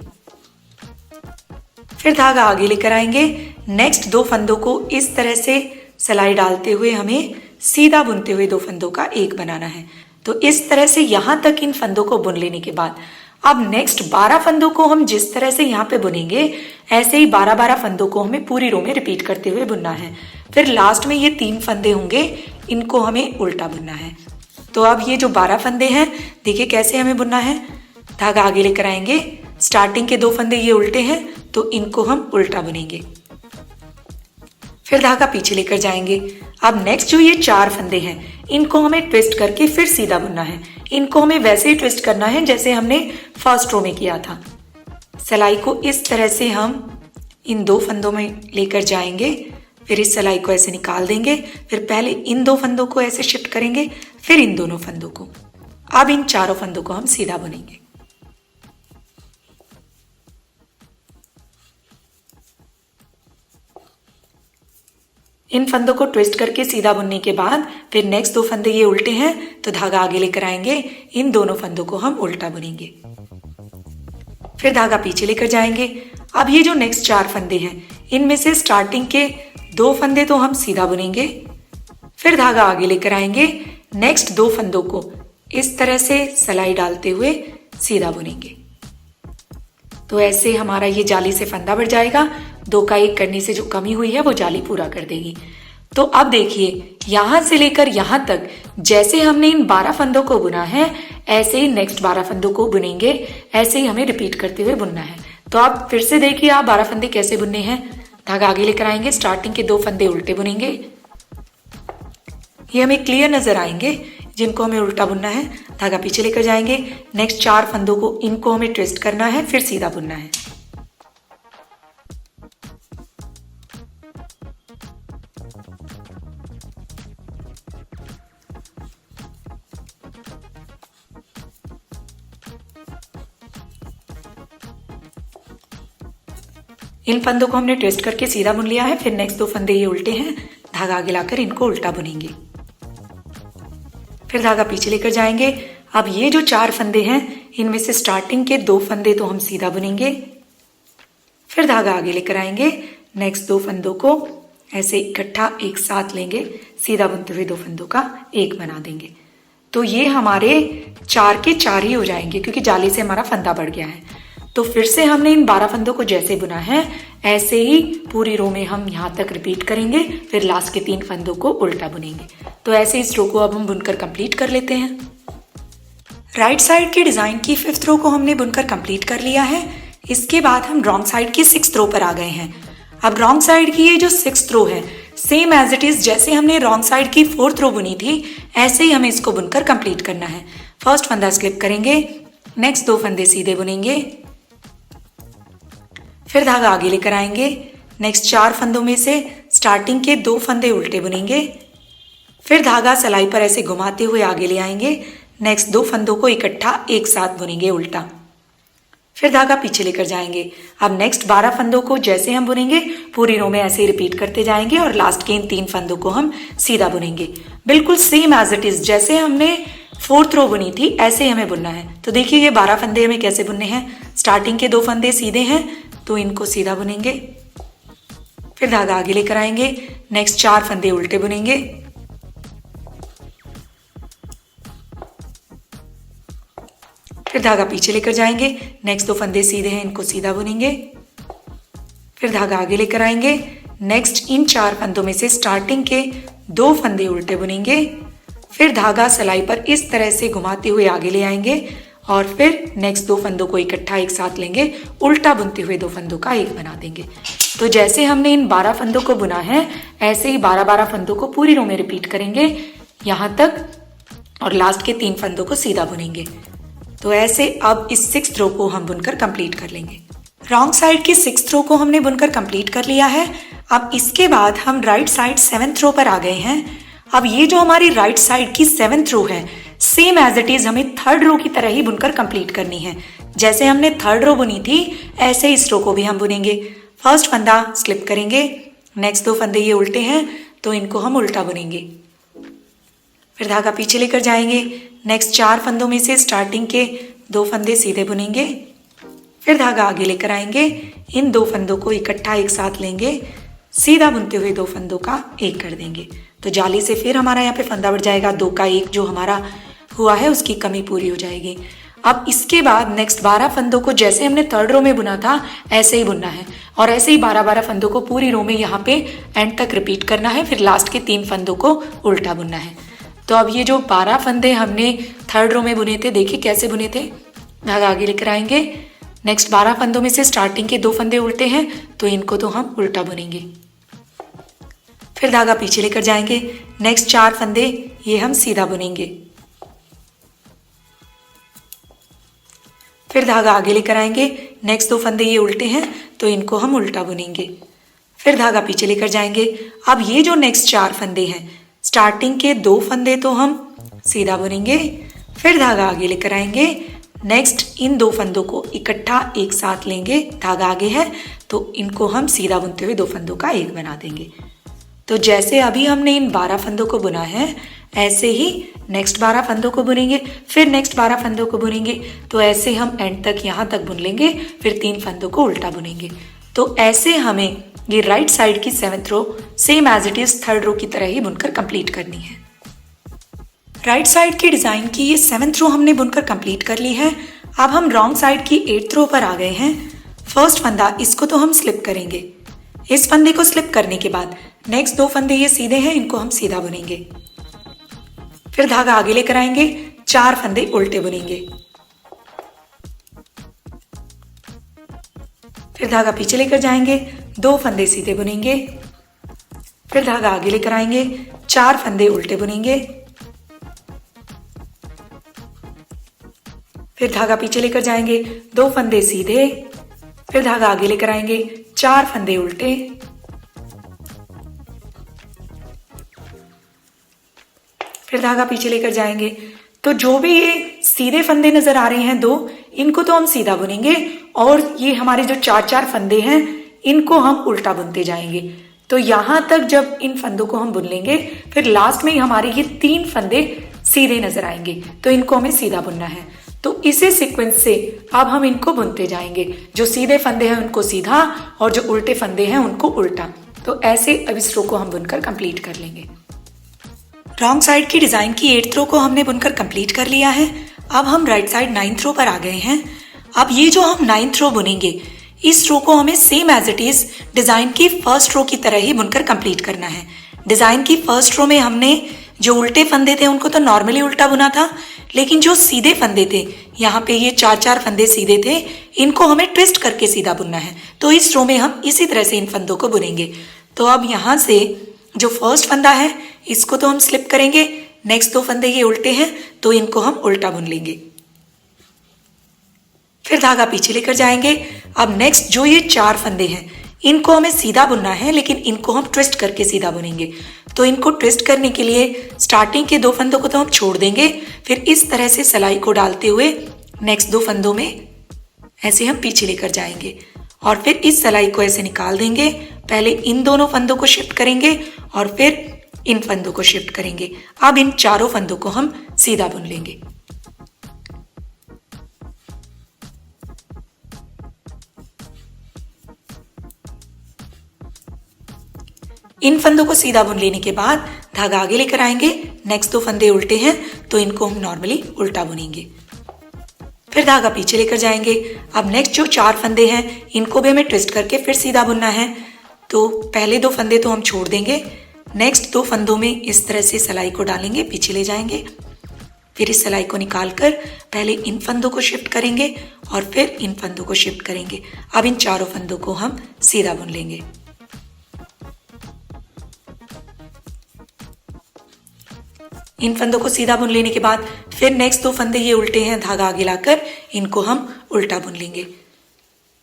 फिर धागा आगे लेकर आएंगे। नेक्स्ट 2 फंदों को इस तरह से सलाई डालते हुए हमें सीधा बुनते हुए 2 फंदों का एक बनाना है। तो इस तरह से यहां तक इन फंदों को बुन लेने के बाद अब नेक्स्ट 12 फंदों को हम जिस तरह से यहाँ पे बुनेंगे, ऐसे ही 12-12 फंदों को हमें पूरी रो में रिपीट करते हुए बुनना है। फिर लास्ट में ये 3 फंदे होंगे, इनको हमें उल्टा बुनना है। तो अब ये जो 12 फंदे हैं, देखिए कैसे हमें बुनना है। धागा आगे लेकर आएंगे। स्टार्टिंग के 2 फंदे ये उल्टे हैं तो इनको हम उल्टा बुनेंगे। फिर धागा पीछे लेकर जाएंगे। अब नेक्स्ट जो ये 4 फंदे हैं, इनको हमें ट्विस्ट करके फिर सीधा बुनना है। इनको हमें वैसे ही ट्विस्ट करना है जैसे हमने 1st रो में किया था। सलाई को इस तरह से हम इन 2 फंदों में लेकर जाएंगे। फिर इस सलाई को ऐसे निकाल देंगे। फिर पहले इन 2 फंदों को ऐसे शिफ्ट करेंगे, फिर इन दोनों फंदों को। अब इन 4 फंदों को हम सीधा बुनेंगे। इन फंदों को ट्विस्ट करके सीधा बुनने के बाद फिर नेक्स्ट 2 फंदे ये उल्टे हैं तो धागा आगे लेकर आएंगे। इन दोनों फंदों को हम उल्टा बुनेंगे। फिर धागा पीछे लेकर जाएंगे। अब ये जो नेक्स्ट 4 फंदे हैं, इनमें से स्टार्टिंग के 2 फंदे तो हम सीधा बुनेंगे। फिर धागा आगे लेकर आएंगे। नेक्स्ट 2 फंदों को इस तरह से सलाई डालते हुए सीधा बुनेंगे। तो ऐसे हमारा ये जाली से फंदा बढ़ जाएगा। 2 का 1 करने से जो कमी हुई है वो जाली पूरा कर देगी। तो अब देखिए, यहां से लेकर यहां तक जैसे हमने इन 12 फंदों को बुना है, ऐसे ही नेक्स्ट 12 फंदों को बुनेंगे। ऐसे ही हमें रिपीट करते हुए बुनना है। तो आप फिर से देखिए, आप 12 फंदे कैसे बुनने हैं। धागा आगे लेकर आएंगे। स्टार्टिंग के 2 फंदे उल्टे बुनेंगे। ये हमें क्लियर नजर आएंगे जिनको हमें उल्टा बुनना है। धागा पीछे लेकर जाएंगे। नेक्स्ट 4 फंदों को, इनको हमें ट्विस्ट करना है, फिर सीधा बुनना है। इन फंदों को हमने ट्विस्ट करके सीधा बुन लिया है। फिर नेक्स्ट 2 फंदे ये उल्टे हैं, धागा आगे लाकर इनको उल्टा बुनेंगे। फिर धागा पीछे लेकर जाएंगे। अब ये जो 4 फंदे हैं, इनमें से स्टार्टिंग के 2 फंदे तो हम सीधा बुनेंगे। फिर धागा आगे लेकर आएंगे। नेक्स्ट 2 फंदों को ऐसे इकट्ठा एक साथ लेंगे, सीधा बुनते हुए 2 फंदों का एक बना देंगे। तो ये हमारे 4 के 4 ही हो जाएंगे क्योंकि जाली से हमारा फंदा बढ़ गया है। तो फिर से हमने इन 12 फंदों को जैसे बुना है ऐसे ही पूरी रो में हम यहाँ तक रिपीट करेंगे, फिर लास्ट के 3 फंदों को उल्टा बुनेंगे। तो ऐसे इस रो को अब हम बुनकर कंप्लीट कर लेते हैं। राइट साइड की डिजाइन की 5th रो को हमने बुनकर कंप्लीट कर लिया है। इसके बाद हम रॉन्ग साइड की 6th रो पर आ गए हैं। अब रॉन्ग साइड की ये जो 6th रो है सेम एज इट इज जैसे हमने रॉन्ग साइड की 4th रो बुनी थी ऐसे ही हमें इसको बुनकर कंप्लीट करना है। फर्स्ट फंदा स्लिप करेंगे, नेक्स्ट 2 फंदे सीधे बुनेंगे, फिर धागा आगे लेकर आएंगे, नेक्स्ट 4 फंदों में से स्टार्टिंग के 2 फंदे उल्टे बुनेंगे, फिर धागा सलाई पर ऐसे घुमाते हुए आगे ले आएंगे, नेक्स्ट 2 फंदों को इकट्ठा एक साथ बुनेंगे उल्टा, फिर धागा पीछे लेकर जाएंगे। अब नेक्स्ट 12 फंदों को जैसे हम बुनेंगे पूरी रो में ऐसे ही रिपीट करते जाएंगे और लास्ट के इन 3 फंदों को हम सीधा बुनेंगे, बिल्कुल सेम एज इट इज जैसे हमने 4th रो बुनी थी ऐसे ही हमें बुनना है। तो देखिए ये 12 फंदे हमें कैसे बुनने हैं। स्टार्टिंग के 2 फंदे सीधे हैं तो इनको सीधा बुनेंगे, फिर धागा आगे लेकर आएंगे, नेक्स्ट 4 फंदे उल्टे बुनेंगे, फिर धागा पीछे लेकर जाएंगे, नेक्स्ट 2 फंदे सीधे हैं इनको सीधा बुनेंगे, फिर धागा आगे लेकर आएंगे, नेक्स्ट इन 4 फंदों में से स्टार्टिंग के 2 फंदे उल्टे बुनेंगे, फिर धागा सलाई पर इस तरह से घुमाते हुए आगे ले आएंगे और फिर नेक्स्ट 2 फंदों को इकट्ठा एक साथ लेंगे, उल्टा बुनते हुए 2 फंदों का एक बना देंगे। तो जैसे हमने इन 12 फंदों को बुना है ऐसे ही 12-12 फंदों को पूरी रो में रिपीट करेंगे यहाँ तक और लास्ट के 3 फंदों को सीधा बुनेंगे। तो ऐसे अब इस 6th रो को हम बुनकर कंप्लीट कर लेंगे। रॉन्ग साइड की 6th रो को हमने बुनकर कंप्लीट कर लिया है। अब इसके बाद हम राइट साइड 7th रो पर आ गए हैं। अब ये जो हमारी राइट साइड की 7th रो है सेम एज इट इज हमें 3rd रो की तरह ही बुनकर कंप्लीट करनी है। जैसे हमने 3rd रो बुनी थी ऐसे इस रो को भी हम बुनेंगे। फर्स्ट फंदा स्लिप करेंगे, नेक्स्ट 2 फंदे ये उल्टे हैं तो इनको हम उल्टा बुनेंगे, फिर धागा पीछे लेकर जाएंगे, नेक्स्ट 4 फंदों में से स्टार्टिंग के 2 फंदे सीधे बुनेंगे, फिर धागा आगे लेकर आएंगे, इन 2 फंदों को इकट्ठा एक साथ लेंगे, सीधा बुनते हुए 2 फंदों का एक कर देंगे। तो जाली से फिर हमारा यहाँ पे फंदा बढ़ जाएगा, 2 का 1 जो हमारा हुआ है उसकी कमी पूरी हो जाएगी। अब इसके बाद नेक्स्ट 12 फंदों को जैसे हमने 3rd रो में बुना था ऐसे ही बुनना है और ऐसे ही 12-12 फंदों को पूरी रो में यहाँ पे एंड तक रिपीट करना है, फिर लास्ट के 3 फंदों को उल्टा बुनना है। तो अब ये जो 12 फंदे हमने 3rd रो में बुने थे देखिए कैसे बुने थे। धागा आगे लेकर आएंगे, नेक्स्ट 12 फंदों में से स्टार्टिंग के 2 फंदे उल्टे हैं तो इनको तो हम उल्टा बुनेंगे, फिर धागा पीछे लेकर जाएंगे, नेक्स्ट 4 फंदे ये हम सीधा बुनेंगे, फिर धागा आगे लेकर आएंगे, नेक्स्ट 2 फंदे ये उल्टे हैं तो इनको हम उल्टा बुनेंगे, फिर धागा पीछे लेकर जाएंगे। अब ये जो नेक्स्ट 4 फंदे हैं स्टार्टिंग के 2 फंदे तो हम सीधा बुनेंगे, फिर धागा आगे लेकर आएंगे, नेक्स्ट इन 2 फंदों को इकट्ठा एक साथ लेंगे, धागा आगे है तो इनको हम सीधा बुनते हुए 2 फंदों का एक बना देंगे। तो जैसे अभी हमने इन 12 फंदों को बुना है ऐसे ही नेक्स्ट 12 फंदों को बुनेंगे, फिर नेक्स्ट 12 फंदों को बुनेंगे, तो ऐसे हम एंड तक यहाँ तक बुन लेंगे, फिर 3 फंदों को उल्टा बुनेंगे। तो ऐसे हमें ये राइट साइड की 7th row same as it is 3rd row की तरह ही बुनकर कंप्लीट करनी है। राइट साइड की डिजाइन की ये 7th रो हमने बुनकर कंप्लीट कर ली है। अब हम रॉन्ग साइड की 8th रो पर आ गए हैं। फर्स्ट फंदा इसको तो हम स्लिप करेंगे, इस फंदे को स्लिप करने के बाद नेक्स्ट 2 फंदे ये सीधे हैं इनको हम सीधा बुनेंगे, फिर धागा आगे लेकर आएंगे, 4 फंदे उल्टे बुनेंगे, फिर धागा पीछे लेकर जाएंगे, 2 फंदे सीधे बुनेंगे, फिर धागा आगे लेकर आएंगे, 4 फंदे उल्टे बुनेंगे, फिर धागा पीछे लेकर जाएंगे, 2 फंदे सीधे, फिर धागा आगे लेकर आएंगे, 4 फंदे उल्टे, फिर धागा पीछे लेकर जाएंगे। तो जो भी ये सीधे फंदे नजर आ रहे हैं 2 इनको तो हम सीधा बुनेंगे और ये हमारे जो 4-4 फंदे हैं इनको हम उल्टा बुनते जाएंगे। तो यहां तक जब इन फंदों को हम बुन लेंगे फिर लास्ट में हमारे ये 3 फंदे सीधे नजर आएंगे तो इनको हमें सीधा बुनना है। तो इसी सीक्वेंस से अब हम इनको बुनते जाएंगे, जो सीधे फंदे हैं उनको सीधा और जो उल्टे फंदे हैं उनको उल्टा। तो ऐसे अब इस रो को हम बुनकर कंप्लीट कर लेंगे। रॉन्ग साइड की डिजाइन की 8th रो को हमने बुनकर कंप्लीट कर लिया है। अब हम राइट साइड 9th रो पर आ गए हैं। अब ये जो हम 9th रो बुनेंगे, इस रो को हमें same as it is design की फर्स्ट रो की तरह ही बुनकर कंप्लीट करना है। डिजाइन की फर्स्ट रो में हमने जो उल्टे फंदे थे उनको तो नॉर्मली उल्टा बुना था, लेकिन जो सीधे फंदे थे, यहाँ पे ये 4 फंदे सीधे थे, इनको हमें ट्विस्ट करके सीधा बुनना है। तो इस रो में हम इसी तरह से इन फंदों को बुनेंगे। तो अब यहाँ से जो फर्स्ट फंदा है इसको तो हम स्लिप करेंगे, नेक्स्ट 2 फंदे ये उल्टे हैं तो इनको हम उल्टा बुन लेंगे, फिर धागा पीछे लेकर जाएंगे। अब नेक्स्ट जो ये 4 फंदे हैं इनको हमें सीधा बुनना है, लेकिन इनको हम ट्विस्ट करके सीधा बुनेंगे। तो इनको ट्विस्ट करने के लिए स्टार्टिंग के 2 फंदों को तो हम छोड़ देंगे, फिर इस तरह से सिलाई को डालते हुए नेक्स्ट 2 फंदों में ऐसे हम पीछे लेकर जाएंगे और फिर इस सिलाई को ऐसे निकाल देंगे। पहले इन दोनों फंदों को शिफ्ट करेंगे और फिर इन फंदों को शिफ्ट करेंगे। अब इन 4 फंदों को हम सीधा बुन लेंगे। इन फंदों को सीधा बुन लेने के बाद धागा आगे लेकर आएंगे। नेक्स्ट 2 फंदे उल्टे हैं तो इनको हम नॉर्मली उल्टा बुनेंगे, फिर धागा पीछे लेकर जाएंगे। अब नेक्स्ट जो 4 फंदे हैं इनको भी हमें ट्विस्ट करके फिर सीधा बुनना है। तो पहले 2 फंदे तो हम छोड़ देंगे, नेक्स्ट 2 फंदों में इस तरह से सिलाई को डालेंगे, पीछे ले जाएंगे, फिर इस सिलाई को निकालकर पहले इन फंदों को शिफ्ट करेंगे और फिर इन फंदों को शिफ्ट करेंगे। अब इन 4 फंदों को हम सीधा बुन लेंगे। इन फंदों को सीधा बुन लेने के बाद फिर नेक्स्ट 2 फंदे ये उल्टे हैं, धागा आगे लाकर इनको हम उल्टा बुन लेंगे,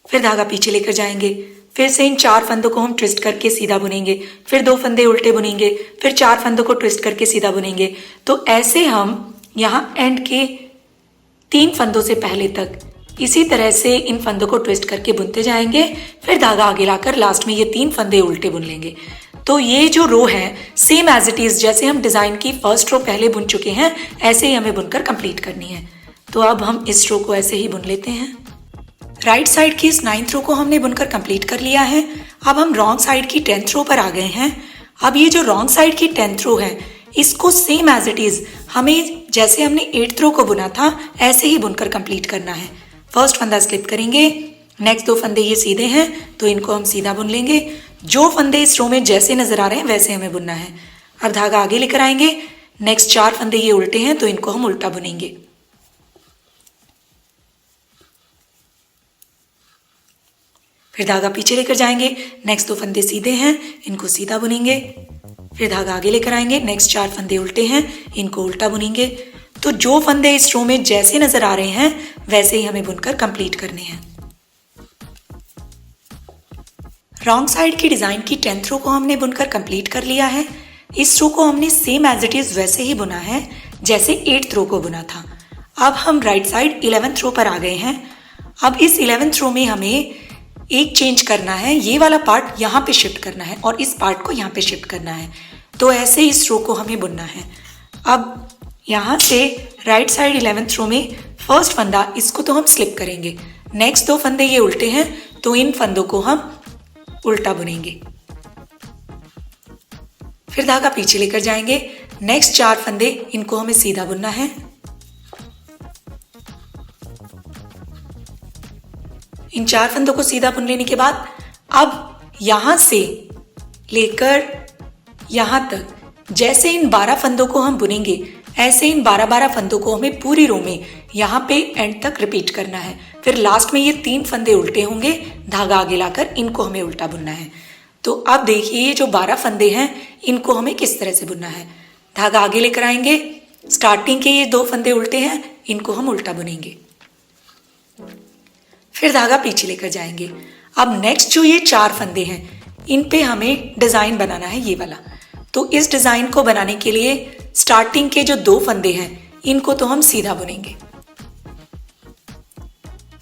फिर धागा पीछे लेकर जाएंगे, फिर से इन 4 फंदों को हम ट्विस्ट करके सीधा बुनेंगे, फिर 2 फंदे उल्टे बुनेंगे, फिर 4 फंदों को ट्विस्ट करके सीधा बुनेंगे। तो ऐसे हम यहाँ एंड के 3 फंदों से पहले तक इसी तरह से इन फंदों को ट्विस्ट करके बुनते जाएंगे, फिर धागा आगे लाकर लास्ट में ये 3 फंदे उल्टे बुन लेंगे। तो ये जो रो है सेम एज इट इज जैसे हम डिजाइन की फर्स्ट रो पहले बुन चुके हैं ऐसे ही हमें बुनकर कंप्लीट करनी है। तो अब हम इस रो को ऐसे ही बुन लेते हैं। राइट साइड की इस 9th रो को हमने बुनकर कंप्लीट कर लिया है। अब हम रॉन्ग साइड की 10th रो पर आ गए हैं। अब ये जो रॉन्ग साइड की 10th रो है इसको सेम एज इट इज हमें जैसे हमने 8th रो को बुना था ऐसे ही बुनकर कंप्लीट करना है। फर्स्ट फंदा स्लिप करेंगे, नेक्स्ट 2 फंदे ये सीधे हैं तो इनको हम सीधा बुन लेंगे। जो फंदे इस रो में जैसे नजर आ रहे हैं वैसे हमें बुनना है। अब धागा आगे लेकर आएंगे, नेक्स्ट 4 फंदे ये उल्टे हैं तो इनको हम उल्टा बुनेंगे, फिर धागा पीछे लेकर जाएंगे, नेक्स्ट 2 फंदे सीधे हैं इनको सीधा बुनेंगे, फिर धागा आगे लेकर आएंगे, नेक्स्ट 4 फंदे उल्टे हैं इनको उल्टा बुनेंगे। तो जो फंदे इस रो में जैसे नजर आ रहे हैं वैसे ही हमें बुनकर कंप्लीट करने हैं। रॉन्ग साइड की डिजाइन की 10th रो को हमने बुनकर कंप्लीट कर लिया है। इस रो को हमने सेम एज इट इज वैसे ही बुना है जैसे 8th रो को बुना था। अब हम राइट साइड 11th रो पर आ गए हैं। अब इस 11th रो में हमें एक चेंज करना है, ये वाला पार्ट यहाँ पे शिफ्ट करना है और इस पार्ट को यहाँ पे शिफ्ट करना है। तो ऐसे इस रो को हमें बुनना है। अब यहाँ से राइट साइड 11th रो में फर्स्ट फंदा इसको तो हम स्लिप करेंगे, नेक्स्ट 2 फंदे ये उल्टे हैं तो इन फंदों को हम उल्टा बुनेंगे, फिर धागा पीछे लेकर जाएंगे, नेक्स्ट 4 फंदे इनको हमें सीधा बुनना है। इन 4 फंदों को सीधा बुन लेने के बाद अब यहां से लेकर यहां तक जैसे इन 12 फंदों को हम बुनेंगे ऐसे इन 12 फंदों को हमें पूरी रो में यहाँ पे एंड तक रिपीट करना है। फिर लास्ट में ये 3 फंदे उल्टे होंगे, धागा आगे लाकर इनको हमें उल्टा बुनना है। तो अब देखिए ये जो 12 फंदे हैं इनको हमें किस तरह से बुनना है। धागा आगे लेकर आएंगे, स्टार्टिंग के ये 2 फंदे उल्टे हैं इनको हम उल्टा बुनेंगे, फिर धागा पीछे लेकर जाएंगे। अब नेक्स्ट जो ये 4 फंदे हैं इन पे हमें डिजाइन बनाना है ये वाला। तो इस डिजाइन को बनाने के लिए स्टार्टिंग के जो 2 फंदे हैं इनको तो हम सीधा बुनेंगे,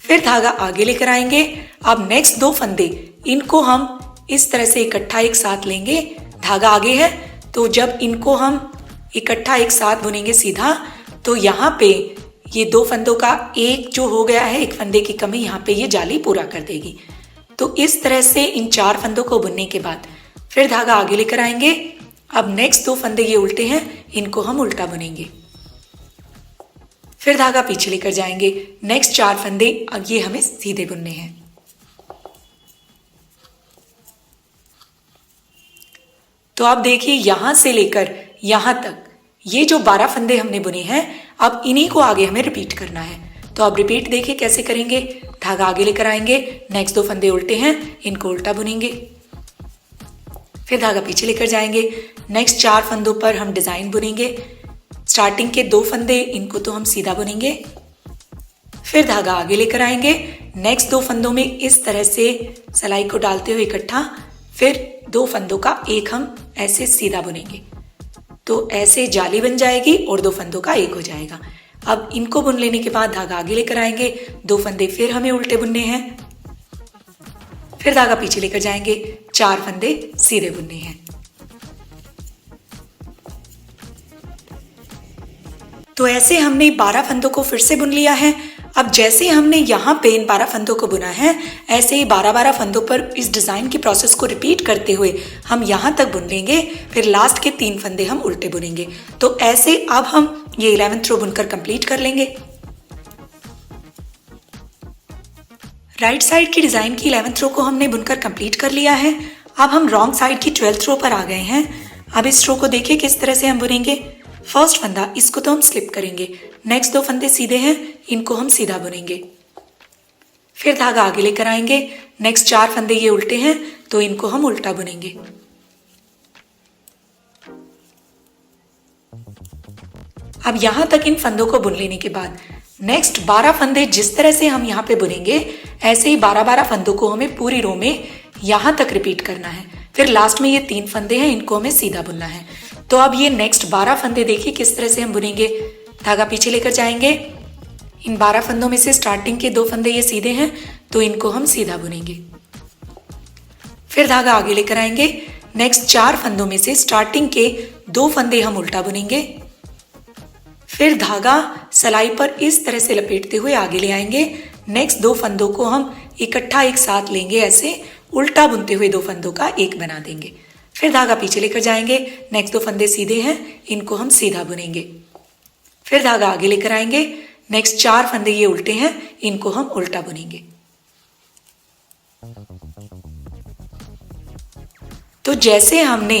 फिर धागा आगे लेकर आएंगे। अब नेक्स्ट 2 फंदे इनको हम इस तरह से इकट्ठा एक साथ लेंगे, धागा आगे है तो जब इनको हम इकट्ठा एक साथ बुनेंगे सीधा तो यहाँ पे ये 2 फंदों का एक जो हो गया है, एक फंदे की कमी, यहाँ पे ये जाली पूरा कर देगी। तो इस तरह से इन 4 फंदों को बुनने के बाद फिर धागा आगे लेकर आएंगे। अब नेक्स्ट 2 फंदे ये उल्टे हैं इनको हम उल्टा बुनेंगे, फिर धागा पीछे लेकर जाएंगे। नेक्स्ट 4 फंदे अब ये हमें सीधे बुनने हैं। तो आप देखिए यहां से लेकर यहां तक ये जो 12 फंदे हमने बुने हैं, अब इन्हीं को आगे हमें रिपीट करना है। तो अब रिपीट देखिए कैसे करेंगे। धागा आगे लेकर आएंगे, नेक्स्ट 2 फंदे उल्टे हैं, इनको उल्टा बुनेंगे। फिर धागा पीछे लेकर जाएंगे, नेक्स्ट 4 फंदों पर हम डिजाइन बुनेंगे। स्टार्टिंग के 2 फंदे इनको तो हम सीधा बुनेंगे। फिर धागा आगे लेकर आएंगे, नेक्स्ट 2 फंदों में इस तरह से सिलाई को डालते हुए इकट्ठा, फिर 2 फंदों का एक हम ऐसे सीधा बुनेंगे। तो ऐसे जाली बन जाएगी और 2 फंदों का एक हो जाएगा। अब इनको बुन लेने के बाद धागा आगे लेकर आएंगे, 2 फंदे फिर हमें उल्टे बुनने हैं। फिर धागा पीछे लेकर जाएंगे, 4 फंदे सीधे बुनने हैं। तो ऐसे हमने 12 फंदों को फिर से बुन लिया है। अब जैसे हमने यहाँ पे इन 12 फंदों को बुना है, ऐसे ही 12-12 फंदों पर इस डिजाइन की प्रोसेस को रिपीट करते हुए हम यहाँ तक बुन लेंगे। फिर लास्ट के 3 फंदे हम उल्टे बुनेंगे। तो ऐसे अब हम ये 11th रो बुनकर कंप्लीट कर लेंगे। राइट साइड की डिजाइन की 11th रो को हमने बुनकर कंप्लीट कर लिया है। अब हम रॉन्ग साइड की 12th रो पर आ गए हैं। अब इस रो को देखिए किस तरह से हम बुनेंगे। फर्स्ट फंदा इसको तो हम स्लिप करेंगे, नेक्स्ट 2 फंदे सीधे हैं, इनको हम सीधा बुनेंगे। फिर धागा आगे लेकर आएंगे, नेक्स्ट 4 फंदे ये उल्टे हैं तो इनको हम उल्टा बुनेंगे। अब यहां तक इन फंदों को बुन लेने के बाद नेक्स्ट 12 फंदे जिस तरह से हम यहाँ पे बुनेंगे, ऐसे ही 12-12 फंदों को हमें पूरी रो में यहां तक रिपीट करना है। फिर लास्ट में ये 3 फंदे हैं, इनको हमें सीधा बुनना है। तो अब ये नेक्स्ट 12 फंदे देखिए किस तरह से हम बुनेंगे। धागा पीछे लेकर जाएंगे, इन 12 फंदों में से स्टार्टिंग के 2 फंदे ये सीधे हैं तो इनको हम सीधा बुनेंगे। फिर धागा आगे लेकर आएंगे, नेक्स्ट 4 फंदों में से स्टार्टिंग के 2 फंदे हम उल्टा बुनेंगे। फिर धागा सलाई पर इस तरह से लपेटते हुए आगे ले आएंगे। नेक्स्ट 2 फंदों को हम इकट्ठा एक साथ लेंगे, ऐसे उल्टा बुनते हुए 2 फंदों का एक बना देंगे। फिर धागा पीछे लेकर जाएंगे, नेक्स्ट 2 फंदे सीधे हैं, इनको हम सीधा बुनेंगे। फिर धागा आगे लेकर आएंगे, नेक्स्ट 4 फंदे ये उल्टे हैं, इनको हम उल्टा बुनेंगे। तो जैसे हमने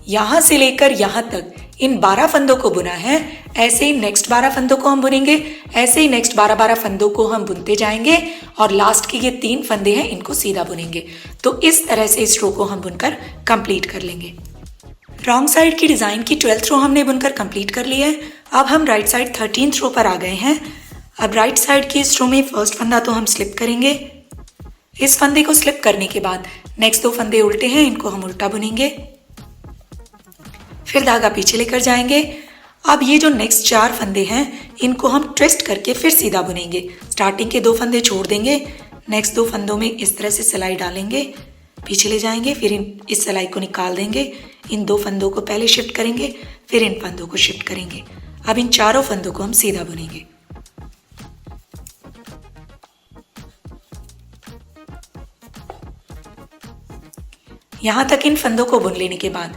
यहां से लेकर यहां तक इन 12 फंदों को बुना है, ऐसे ही नेक्स्ट 12 फंदों को हम बुनेंगे। ऐसे ही नेक्स्ट 12-12 फंदों को हम बुनते जाएंगे और लास्ट के ये 3 फंदे हैं, इनको सीधा बुनेंगे। तो इस तरह से इस रो को हम बुनकर कंप्लीट कर लेंगे। रॉन्ग साइड की डिजाइन की 12th रो हमने बुनकर कंप्लीट कर ली है। अब हम राइट साइड 13th रो पर आ गए हैं। अब राइट साइड की इस रो में फर्स्ट फंदा तो हम स्लिप करेंगे। इस फंदे को स्लिप करने के बाद नेक्स्ट 2 फंदे उल्टे हैं, इनको हम उल्टा बुनेंगे। फिर धागा पीछे लेकर जाएंगे। अब ये जो नेक्स्ट 4 फंदे हैं, इनको हम ट्विस्ट करके फिर सीधा बुनेंगे। स्टार्टिंग के 2 फंदे छोड़ देंगे, नेक्स्ट 2 फंदों में इस तरह से सिलाई डालेंगे, पीछे ले जाएंगे, फिर इस सिलाई को निकाल देंगे। इन 2 फंदों को पहले शिफ्ट करेंगे, फिर इन फंदों को शिफ्ट करेंगे। अब इन चारों फंदों को हम सीधा बुनेंगे। यहां तक इन फंदों को बुन लेने के बाद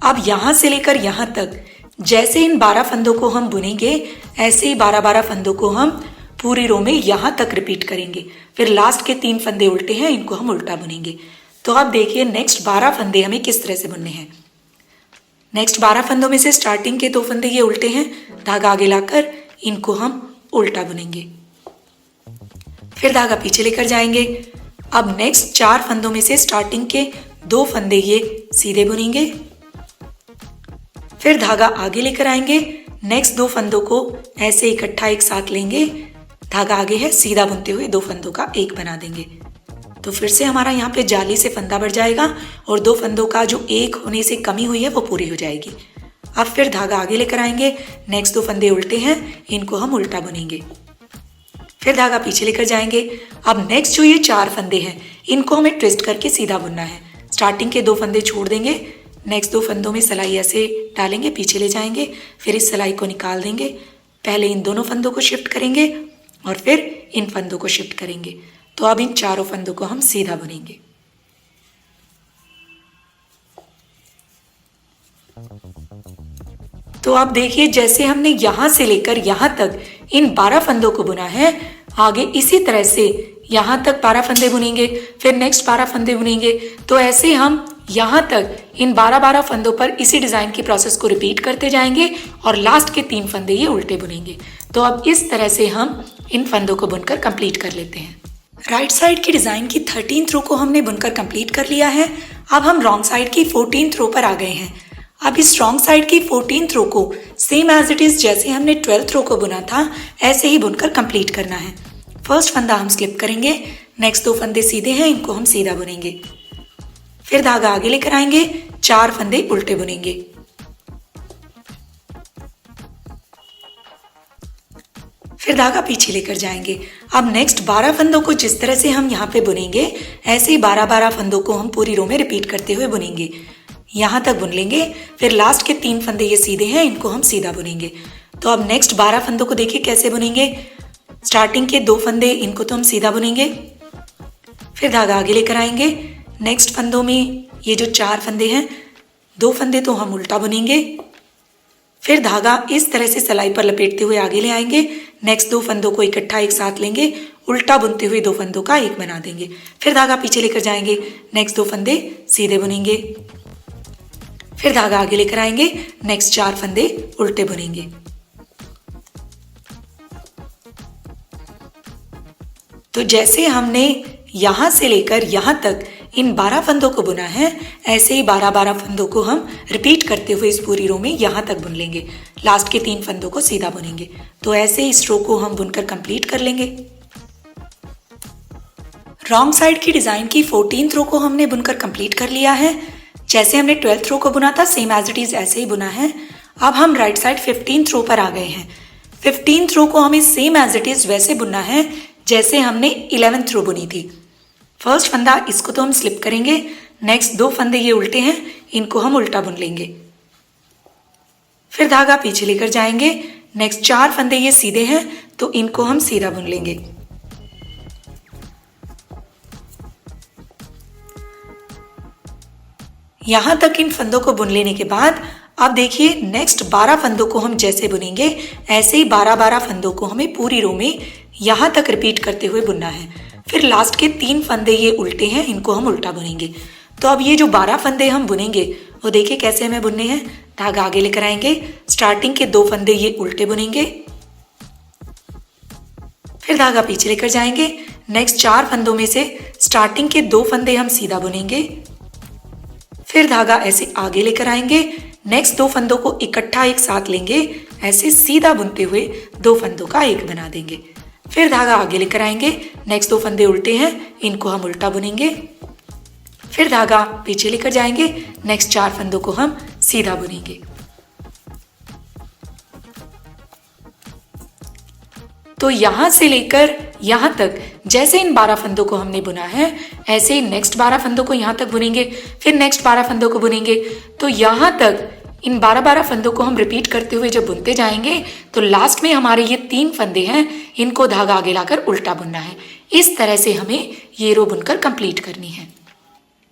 अब यहां से लेकर यहां तक जैसे इन 12 फंदों को हम बुनेंगे, ऐसे ही 12-12 फंदों को हम पूरी रो में यहां तक रिपीट करेंगे। फिर लास्ट के 3 फंदे उल्टे हैं, इनको हम उल्टा बुनेंगे। तो अब देखिए नेक्स्ट 12 फंदे हमें किस तरह से बुनने हैं। नेक्स्ट 12 फंदों में से स्टार्टिंग के 2 फंदे ये उल्टे हैं, धागा आगे लाकर इनको हम उल्टा बुनेंगे। फिर धागा पीछे लेकर जाएंगे। अब नेक्स्ट 4 फंदों में से स्टार्टिंग के 2 फंदे ये सीधे बुनेंगे। फिर धागा आगे लेकर आएंगे, नेक्स्ट 2 फंदों को ऐसे इकट्ठा एक साथ लेंगे, धागा आगे है, सीधा बुनते हुए 2 फंदों का एक बना देंगे। तो फिर से हमारा यहाँ पे जाली से फंदा बढ़ जाएगा और 2 फंदों का जो एक होने से कमी हुई है वो पूरी हो जाएगी। अब फिर धागा आगे लेकर आएंगे, नेक्स्ट 2 फंदे उल्टे हैं, इनको हम उल्टा बुनेंगे। फिर धागा पीछे लेकर जाएंगे। अब नेक्स्ट जो ये 4 फंदे हैं, इनको हमें ट्विस्ट करके सीधा बुनना है। स्टार्टिंग के 2 फंदे छोड़ देंगे, नेक्स्ट 2 फंदों में सिलाई ऐसे डालेंगे, पीछे ले जाएंगे, फिर इस सिलाई को निकाल देंगे। पहले इन दोनों फंदों को शिफ्ट करेंगे और फिर इन फंदों को शिफ्ट करेंगे। तो अब इन चारों फंदों को हम सीधा बुनेंगे। तो आप देखिए जैसे हमने यहाँ से लेकर यहाँ तक इन 12 फंदों को बुना है, आगे इसी तरह से यहाँ तक 12 फंदे बुनेंगे, फिर नेक्स्ट 12 फंदे बुनेंगे। तो ऐसे हम यहाँ तक इन 12-12 फंदों पर इसी डिजाइन की प्रोसेस को रिपीट करते जाएंगे और लास्ट के 3 फंदे ये उल्टे बुनेंगे। तो अब इस तरह से हम इन फंदों को बुनकर कंप्लीट कर लेते हैं। राइट साइड की डिजाइन की 13th रो को हमने बुनकर कंप्लीट कर लिया है। अब हम रॉन्ग साइड की 14th रो पर आ गए हैं। अब इस रॉन्ग साइड की 14th रो को सेम एज इट इज जैसे हमने 12th रो को बुना था ऐसे ही बुनकर कंप्लीट करना है। फर्स्ट फंदा हम स्लिप करेंगे, नेक्स्ट 2 फंदे सीधे हैं, इनको हम सीधा बुनेंगे। फिर धागा आगे लेकर आएंगे, 4 फंदे उल्टे बुनेंगे। फिर धागा पीछे लेकर जाएंगे। अब नेक्स्ट 12 फंदों को जिस तरह से हम यहाँ पे बुनेंगे ऐसे ही 12-12 फंदों को हम पूरी रो में रिपीट करते हुए बुनेंगे। यहाँ तक बुन लेंगे, फिर लास्ट के 3 फंदे ये सीधे हैं, इनको हम सीधा बुनेंगे। तो अब नेक्स्ट 12 फंदों को देखिए कैसे बुनेंगे। स्टार्टिंग के 2 फंदे इनको तो हम सीधा बुनेंगे, फिर धागा आगे लेकर आएंगे। नेक्स्ट फंदों में ये जो 4 फंदे हैं, 2 फंदे तो हम उल्टा बुनेंगे, फिर धागा इस तरह से सलाई पर लपेटते हुए आगे ले आएंगे। नेक्स्ट 2 फंदों को इकट्ठा एक साथ लेंगे, उल्टा बुनते हुए 2 फंदों का एक बना देंगे। फिर धागा पीछे लेकर जाएंगे, नेक्स्ट 2 फंदे सीधे बुनेंगे, फिर धागा आगे लेकर आएंगे, नेक्स्ट 4 फंदे उल्टे बुनेंगे। तो जैसे हमने यहां से लेकर यहां तक इन 12 फंदों को बुना है ऐसे ही 12-12 फंदों को हम रिपीट करते हुए इस पूरी रो में यहां तक बुन लेंगे। लास्ट के 3 फंदों को सीधा बुनेंगे। तो ऐसे इस रो को हम बुनकर कंप्लीट कर लेंगे। रॉन्ग साइड की डिजाइन की 14th रो को हमने बुनकर कंप्लीट कर लिया है। जैसे हमने 12th रो को बुना था सेम एज इट इज ऐसे ही बुना है। अब हम राइट साइड 15th रो पर आ गए हैं। 15th रो को हमें सेम एज इट इज वैसे बुनना है जैसे हमने 11th रो बुनी थी। फर्स्ट फंदा इसको तो हम स्लिप करेंगे, नेक्स्ट 2 फंदे ये उल्टे हैं, इनको हम उल्टा बुन लेंगे। फिर धागा पीछे लेकर जाएंगे, नेक्स्ट 4 फंदे ये सीधे हैं तो इनको हम सीधा बुन लेंगे। यहां तक इन फंदों को बुन लेने के बाद अब देखिए नेक्स्ट 12 फंदों को हम जैसे बुनेंगे ऐसे ही 12-12 फंदों को हमें पूरी रो में यहां तक रिपीट करते हुए बुनना है। फिर लास्ट के 3 फंदे ये उल्टे हैं, इनको हम उल्टा बुनेंगे। तो अब ये जो 12 फंदे हम बुनेंगे वो देखिए कैसे हमें बुनने हैं। धागा आगे लेकर आएंगे, स्टार्टिंग के 2 फंदे ये उल्टे बुनेंगे, फिर धागा पीछे लेकर जाएंगे। नेक्स्ट 4 फंदों में से स्टार्टिंग के 2 फंदे हम सीधा बुनेंगे, फिर धागा ऐसे आगे लेकर आएंगे। नेक्स्ट 2 फंदों को इकट्ठा एक साथ लेंगे, ऐसे सीधा बुनते हुए 2 फंदों का एक बना देंगे। फिर धागा आगे लेकर आएंगे, नेक्स्ट 2 फंदे उल्टे हैं, इनको हम उल्टा बुनेंगे। फिर धागा पीछे लेकर जाएंगे, नेक्स्ट 4 फंदों को हम सीधा बुनेंगे। तो यहां से लेकर यहां तक जैसे इन 12 फंदों को हमने बुना है ऐसे ही नेक्स्ट 12 फंदों को यहां तक बुनेंगे, फिर नेक्स्ट 12 फंदों को बुनेंगे। तो यहां तक इन 12-12 फंदों को हम रिपीट करते हुए जब बुनते जाएंगे तो लास्ट में हमारे ये 3 फंदे हैं, इनको धागा आगे लाकर उल्टा बुनना है। इस तरह से हमें ये रो बुनकर कंप्लीट करनी है।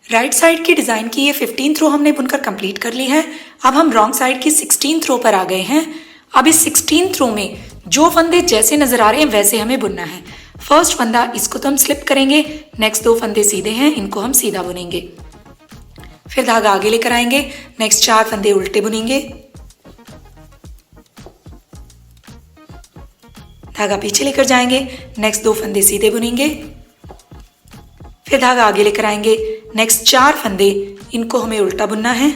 राइट साइड की डिजाइन की ये 15th रो हमने बुनकर कंप्लीट कर ली है। अब हम रॉन्ग साइड की 16th रो पर आ गए हैं। अब इस 16th रो में जो फंदे जैसे नजर आ रहे हैं वैसे हमें बुनना है। फर्स्ट फंदा इसको तो हम स्लिप करेंगे, नेक्स्ट 2 फंदे सीधे हैं, इनको हम सीधा बुनेंगे। फिर धागा आगे लेकर आएंगे, नेक्स्ट 4 फंदे उल्टे बुनेंगे, धागा पीछे लेकर जाएंगे, नेक्स्ट 2 फंदे सीधे बुनेंगे, फिर धागा आगे लेकर आएंगे, नेक्स्ट 4 फंदे इनको हमें उल्टा बुनना है,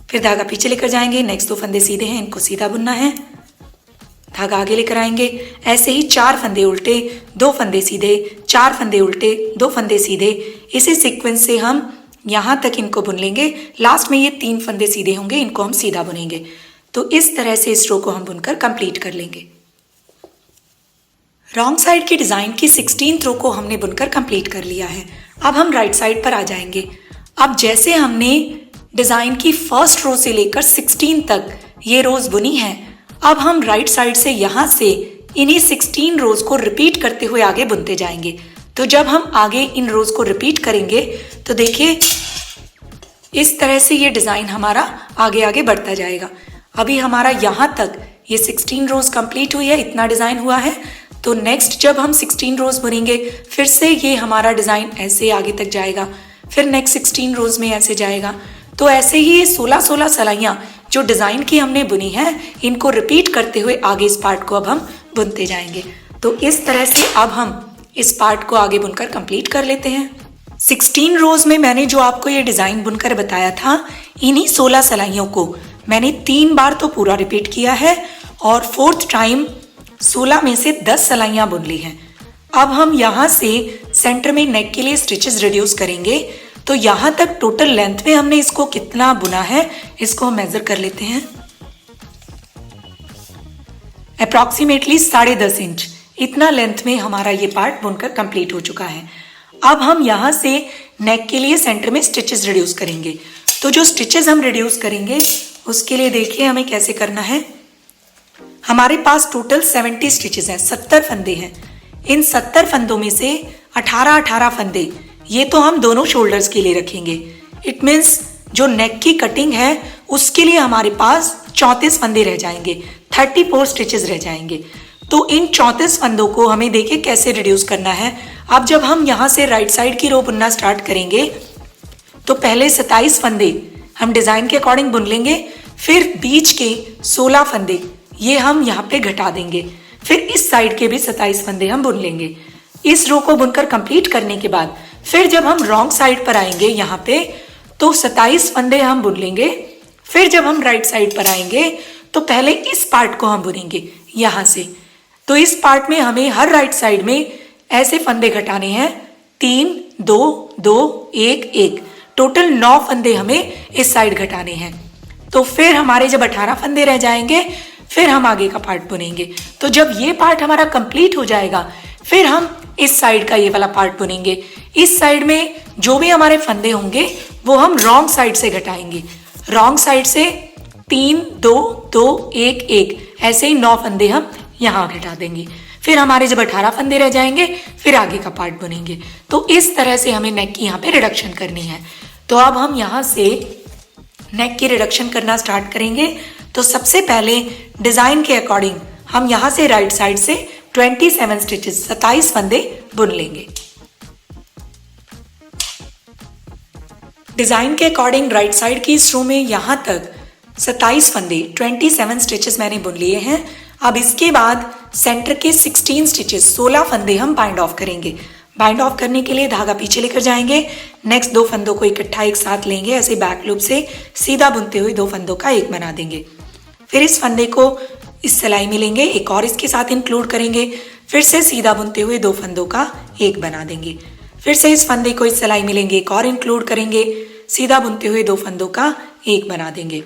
फिर धागा पीछे लेकर जाएंगे, नेक्स्ट 2 फंदे सीधे हैं, इनको सीधा बुनना है, धागा आगे लेकर आएंगे। ऐसे ही 4 फंदे उल्टे, 2 फंदे सीधे, 4 फंदे उल्टे, 2 फंदे सीधे, इसी सीक्वेंस से हम यहां तक इनको बुन लेंगे। लास्ट में ये 3 फंदे सीधे होंगे, इनको हम सीधा बुनेंगे। तो इस तरह से इस रो को हम बुनकर कंप्लीट कर लेंगे। रॉन्ग साइड की डिजाइन की 16th रो को हमने बुनकर कंप्लीट कर लिया है। अब हम राइट साइड पर आ जाएंगे। अब जैसे हमने डिजाइन की फर्स्ट रो से लेकर 16 तक ये रोज बुनी है, अब हम राइट साइड से यहां से इन्हीं 16 रोज को रिपीट करते हुए आगे बुनते जाएंगे। तो जब हम आगे इन रोज को रिपीट करेंगे तो देखिए इस तरह से ये डिज़ाइन हमारा आगे आगे बढ़ता जाएगा। अभी हमारा यहाँ तक ये 16 रोज कंप्लीट हुई है, इतना डिज़ाइन हुआ है। तो नेक्स्ट जब हम 16 रोज बुनेंगे फिर से ये हमारा डिज़ाइन ऐसे आगे तक जाएगा, फिर नेक्स्ट 16 रोज में ऐसे जाएगा। तो ऐसे ही ये 16-16 सलाइयाँ जो डिज़ाइन की हमने बुनी है इनको रिपीट करते हुए आगे इस पार्ट को अब हम बुनते जाएंगे। तो इस तरह से अब हम इस पार्ट को आगे बुनकर कंप्लीट कर लेते हैं। 16 रोज में मैंने जो आपको ये डिज़ाइन बुनकर बताया था, इन्हीं 16 सलाइयों को मैंने 3 बार तो पूरा रिपीट किया है और 4th टाइम 16 में से 10 सलाइयाँ बुन ली हैं। अब हम यहाँ से सेंटर में नेक के लिए स्टिचेस रिड्यूस करेंगे। तो यहाँ तक टोटल लेंथ में हमने इसको कितना बुना है इसको हम मेजर कर लेते हैं। अप्रॉक्सीमेटली 10.5 इंच इतना लेंथ में हमारा ये पार्ट बुनकर कंप्लीट हो चुका है। अब हम यहाँ से नेक के लिए सेंटर में स्टिचेस रिड्यूस करेंगे। तो जो स्टिचेस हम रिड्यूस करेंगे उसके लिए देखिए हमें कैसे करना है। हमारे पास टोटल 70 स्टिचेस हैं, 70 फंदे हैं। इन 70 फंदों में से 18 फंदे ये तो हम दोनों शोल्डर्स के लिए रखेंगे। इट मीन्स जो नेक की कटिंग है उसके लिए हमारे पास 34 फंदे रह जाएंगे, 34 स्टिचेस रह जाएंगे। तो इन 34 फंदों को हमें देखिए कैसे रिड्यूस करना है। अब जब हम यहाँ से राइट साइड की रो बुनना स्टार्ट करेंगे तो पहले 27 फंदे हम डिज़ाइन के अकॉर्डिंग बुन लेंगे, फिर बीच के 16 फंदे ये हम यहाँ पे घटा देंगे, फिर इस साइड के भी 27 फंदे हम बुन लेंगे। इस रो को बुनकर कंप्लीट करने के बाद फिर जब हम रॉन्ग साइड पर आएंगे यहाँ पे तो 27 फंदे हम बुन लेंगे। फिर जब हम राइट साइड पर आएंगे तो पहले इस पार्ट को हम बुनेंगे यहाँ से। तो इस पार्ट में हमें हर राइट साइड में ऐसे फंदे घटाने हैं, 3 2 2 1 1, टोटल 9 फंदे हमें इस साइड घटाने हैं। तो फिर हमारे जब 18 फंदे रह जाएंगे फिर हम आगे का पार्ट बुनेंगे। तो जब ये पार्ट हमारा कंप्लीट हो जाएगा फिर हम इस साइड का ये वाला पार्ट बुनेंगे। इस साइड में जो भी हमारे फंदे होंगे वो हम रॉन्ग साइड से घटाएंगे। रॉन्ग साइड से 3 2 2 1 1 ऐसे ही 9 फंदे हम यहाँ घटा देंगे। फिर हमारे जब 18 फंदे रह जाएंगे फिर आगे का पार्ट बुनेंगे। तो इस तरह से हमें नेक की यहाँ पे रिडक्शन करनी है। तो अब हम यहाँ से नेक की रिडक्शन करना स्टार्ट करेंगे। तो सबसे पहले डिज़ाइन के अकॉर्डिंग हम यहाँ से राइट साइड से 27 स्टिचेस 27 फंदे बुन लेंगे। डिज़ाइन के अकॉर्डिंग राइट साइड की इस रो में यहाँ तक 27 फंदे 27 स्टिचेस मैंने बुन लिए हैं। अब इसके बाद सेंटर के 16 स्टिचेस 16 फंदे हम बाइंड ऑफ करेंगे। बाइंड ऑफ करने के लिए धागा पीछे लेकर जाएंगे, नेक्स्ट 2 फंदों को इकट्ठा एक साथ लेंगे, ऐसे बैक लूप से सीधा बुनते हुए 2 फंदों का एक बना देंगे। फिर इस फंदे को इस सिलाई में लेंगे, एक और इसके साथ इंक्लूड करेंगे, फिर से सीधा बुनते हुए 2 फंदों का एक बना देंगे। फिर से इस फंदे को इस सिलाई में लेंगे, एक और इंक्लूड करेंगे, सीधा बुनते हुए 2 फंदों का एक बना देंगे।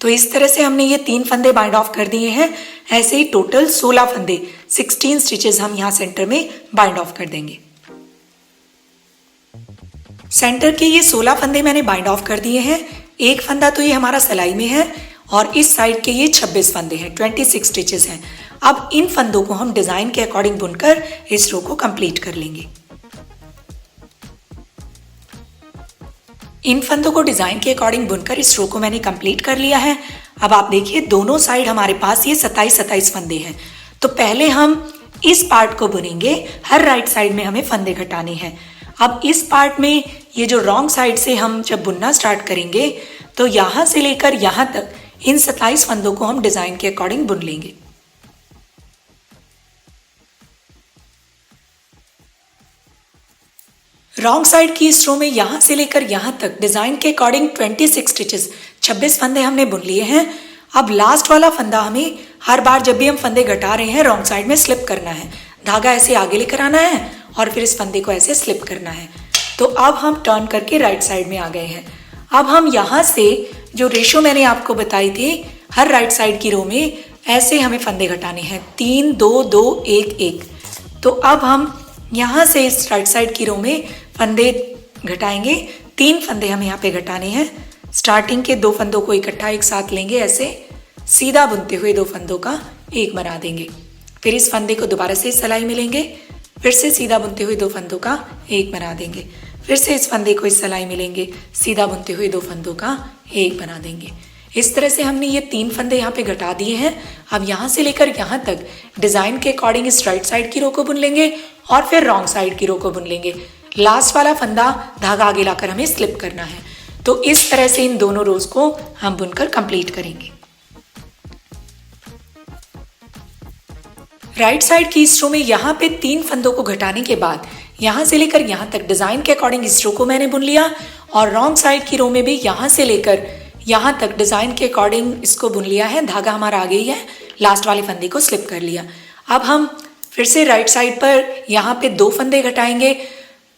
तो इस तरह से हमने ये 3 फंदे बाइंड ऑफ कर दिए हैं। ऐसे ही टोटल 16 फंदे 16 स्टिचेस हम यहाँ सेंटर में बाइंड ऑफ कर देंगे। सेंटर के ये 16 फंदे मैंने बाइंड ऑफ कर दिए हैं। एक फंदा तो ये हमारा सिलाई में है और इस साइड के ये 26 फंदे हैं, 26 स्टिचेस हैं। अब इन फंदों को हम डिजाइन के अकॉर्डिंग बुनकर इस रो को कंप्लीट कर लेंगे। इन फंदों को डिजाइन के अकॉर्डिंग बुनकर इस रो को मैंने कंप्लीट कर लिया है। अब आप देखिए दोनों साइड हमारे पास ये 27 फंदे हैं। तो पहले हम इस पार्ट को बुनेंगे, हर राइट साइड में हमें फंदे घटाने हैं। अब इस पार्ट में ये जो रॉन्ग साइड से हम जब बुनना स्टार्ट करेंगे तो यहाँ से लेकर यहाँ तक इन 27 फंदों को हम डिजाइन के अकॉर्डिंग बुन लेंगे। रॉन्ग साइड की इस रो में यहाँ से लेकर यहाँ तक डिजाइन के अकॉर्डिंग 26 स्टिचेस 26 फंदे हमने बुन लिए हैं। अब लास्ट वाला फंदा हमें हर बार जब भी हम फंदे घटा रहे हैं रॉन्ग साइड में स्लिप करना है। धागा ऐसे आगे लेकर आना है और फिर इस फंदे को ऐसे स्लिप करना है। तो अब हम टर्न करके राइट साइड में आ गए हैं। अब हम यहाँ से जो रेशो मैंने आपको बताई थी, हर राइट साइड की रो में ऐसे हमें फंदे घटाने हैं, 3 2 2 1 1। तो अब हम यहाँ से इस राइट साइड की रो में फंदे घटाएंगे। 3 फंदे हमें यहाँ पे घटाने हैं। स्टार्टिंग के 2 फंदों को इकट्ठा एक साथ लेंगे, ऐसे सीधा बुनते हुए 2 फंदों का एक बना देंगे। फिर इस फंदे को दोबारा से सिलाई में लेंगे, फिर से सीधा बुनते हुए 2 फंदों का एक बना देंगे। फिर से इस फंदे को इस सिलाई मिलेंगे, सीधा बुनते हुए 2 फंदों का एक बना देंगे। इस तरह से हमने ये 3 फंदे यहाँ पे घटा दिए हैं। अब यहाँ से लेकर यहाँ तक डिजाइन के अकॉर्डिंग इस राइट साइड की रो को बुन लेंगे और फिर रॉन्ग साइड की रो को बुन लेंगे। लास्ट वाला फंदा धागा आगे लाकर हमें स्लिप करना है। तो इस तरह से इन दोनों रोज को हम बुनकर कंप्लीट करेंगे। राइट साइड की इस रो में यहाँ पे 3 फंदों को घटाने के बाद यहाँ से लेकर यहाँ तक डिजाइन के अकॉर्डिंग इस रो को मैंने बुन लिया और रॉन्ग साइड की रो में भी यहाँ से लेकर यहाँ तक डिजाइन के अकॉर्डिंग इसको बुन लिया है। धागा हमारा आगे ही है, लास्ट वाले फंदे को स्लिप कर लिया। अब हम फिर से राइट साइड पर यहाँ पे 2 फंदे घटाएंगे।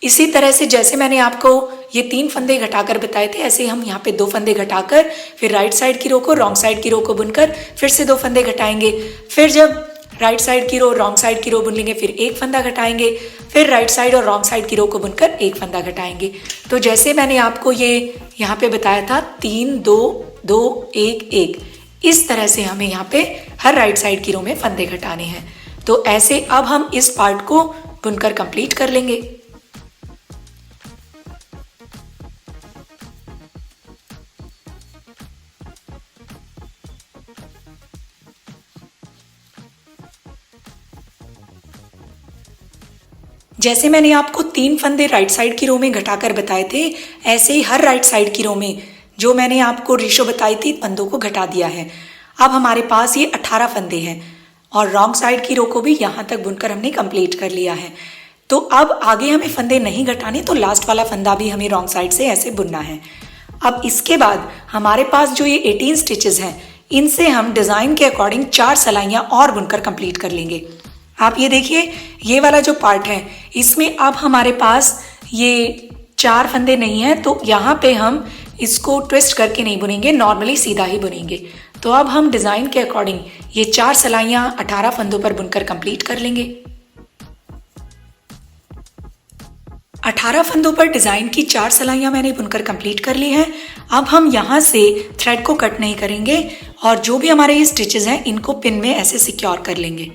इसी तरह से जैसे मैंने आपको ये 3 फंदे घटाकर बताए थे, ऐसे हम यहाँ पे 2 फंदे घटाकर फिर राइट साइड की रो को रॉन्ग साइड की रो को बुनकर फिर से 2 फंदे घटाएंगे। फिर जब राइट साइड की रो रॉन्ग साइड की रो बुन लेंगे, फिर 1 फंदा घटाएंगे, फिर राइट साइड और रॉन्ग साइड की रो को बुनकर 1 फंदा घटाएंगे। तो जैसे मैंने आपको ये यहाँ पे बताया था 3 2 2 1 1, इस तरह से हमें यहाँ पे हर राइट साइड की रो में फंदे घटाने हैं। तो ऐसे अब हम इस पार्ट को बुनकर कंप्लीट कर लेंगे। जैसे मैंने आपको 3 फंदे राइट साइड की रो में घटाकर बताए थे, ऐसे ही हर राइट साइड की रो में जो मैंने आपको रेशो बताई थी फंदों को घटा दिया है। अब हमारे पास ये 18 फंदे हैं और रॉन्ग साइड की रो को भी यहाँ तक बुनकर हमने कंप्लीट कर लिया है। तो अब आगे हमें फंदे नहीं घटाने, तो लास्ट वाला फंदा भी हमें रॉन्ग साइड से ऐसे बुनना है। अब इसके बाद हमारे पास जो ये 18 स्टिचेस हैं, इनसे हम डिजाइन के अकॉर्डिंग 4 सिलाइयाँ और बुनकर कंप्लीट कर लेंगे। आप ये देखिए, ये वाला जो पार्ट है इसमें अब हमारे पास ये 4 फंदे नहीं हैं, तो यहाँ पे हम इसको ट्विस्ट करके नहीं बुनेंगे, नॉर्मली सीधा ही बुनेंगे। तो अब हम डिजाइन के अकॉर्डिंग ये 4 सिलाइयाँ 18 फंदों पर बुनकर कंप्लीट कर लेंगे। 18 फंदों पर डिजाइन की 4 सिलाइयाँ मैंने बुनकर कंप्लीट कर ली हैं। अब हम यहाँ से थ्रेड को कट नहीं करेंगे और जो भी हमारे ये स्टिचेस हैं इनको पिन में ऐसे सिक्योर कर लेंगे।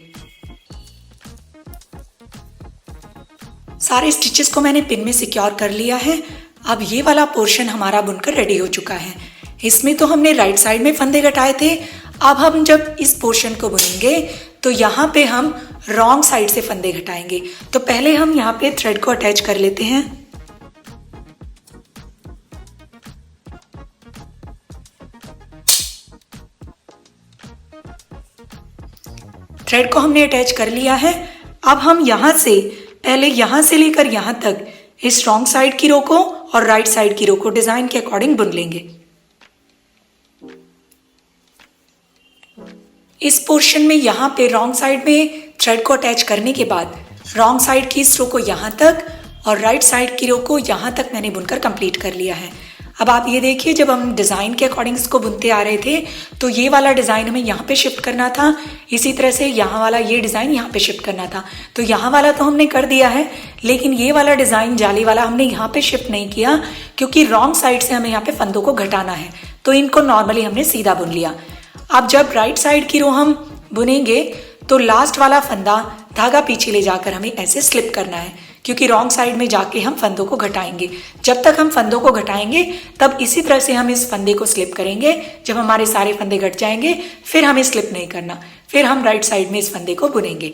सारे स्टिचेस को मैंने पिन में सिक्योर कर लिया है। अब ये वाला पोर्शन हमारा बुनकर रेडी हो चुका है। इसमें तो हमने राइट साइड में फंदे घटाए थे। अब हम जब इस पोर्शन को बुनेंगे तो यहाँ पे हम रॉन्ग साइड से फंदे घटाएंगे। तो पहले हम यहाँ पे थ्रेड को अटैच कर लेते हैं। थ्रेड को हमने अटैच कर लिया है। अब हम यहाँ से पहले यहाँ से लेकर यहाँ तक इस रॉन्ग साइड की रो को और राइट साइड की रो को डिजाइन के अकॉर्डिंग बुन लेंगे। इस पोर्शन में यहाँ पे रॉन्ग साइड में थ्रेड को अटैच करने के बाद रॉन्ग साइड की इस रो को यहाँ तक और राइट साइड की रो को यहाँ तक मैंने बुनकर कंप्लीट कर लिया है। अब आप ये देखिए, जब हम डिजाइन के अकॉर्डिंग इसको बुनते आ रहे थे तो ये वाला डिजाइन हमें यहाँ पे शिफ्ट करना था, इसी तरह से यहाँ वाला ये डिजाइन यहाँ पे शिफ्ट करना था। तो यहाँ वाला तो हमने कर दिया है, लेकिन ये वाला डिजाइन जाली वाला हमने यहाँ पे शिफ्ट नहीं किया, क्योंकि रॉन्ग साइड से हमें यहाँ पे फंदों को घटाना है। तो इनको नॉर्मली हमने सीधा बुन लिया। अब जब राइट साइड की रो हम बुनेंगे तो लास्ट वाला फंदा धागा पीछे ले जाकर हमें ऐसे स्लिप करना है, क्योंकि रॉन्ग साइड में जाके हम फंदों को घटाएंगे। जब तक हम फंदों को घटाएंगे तब इसी तरह से हम इस फंदे को स्लिप करेंगे। जब हमारे सारे फंदे घट जाएंगे फिर हमें स्लिप नहीं करना, फिर हम राइट साइड में इस फंदे को बुनेंगे।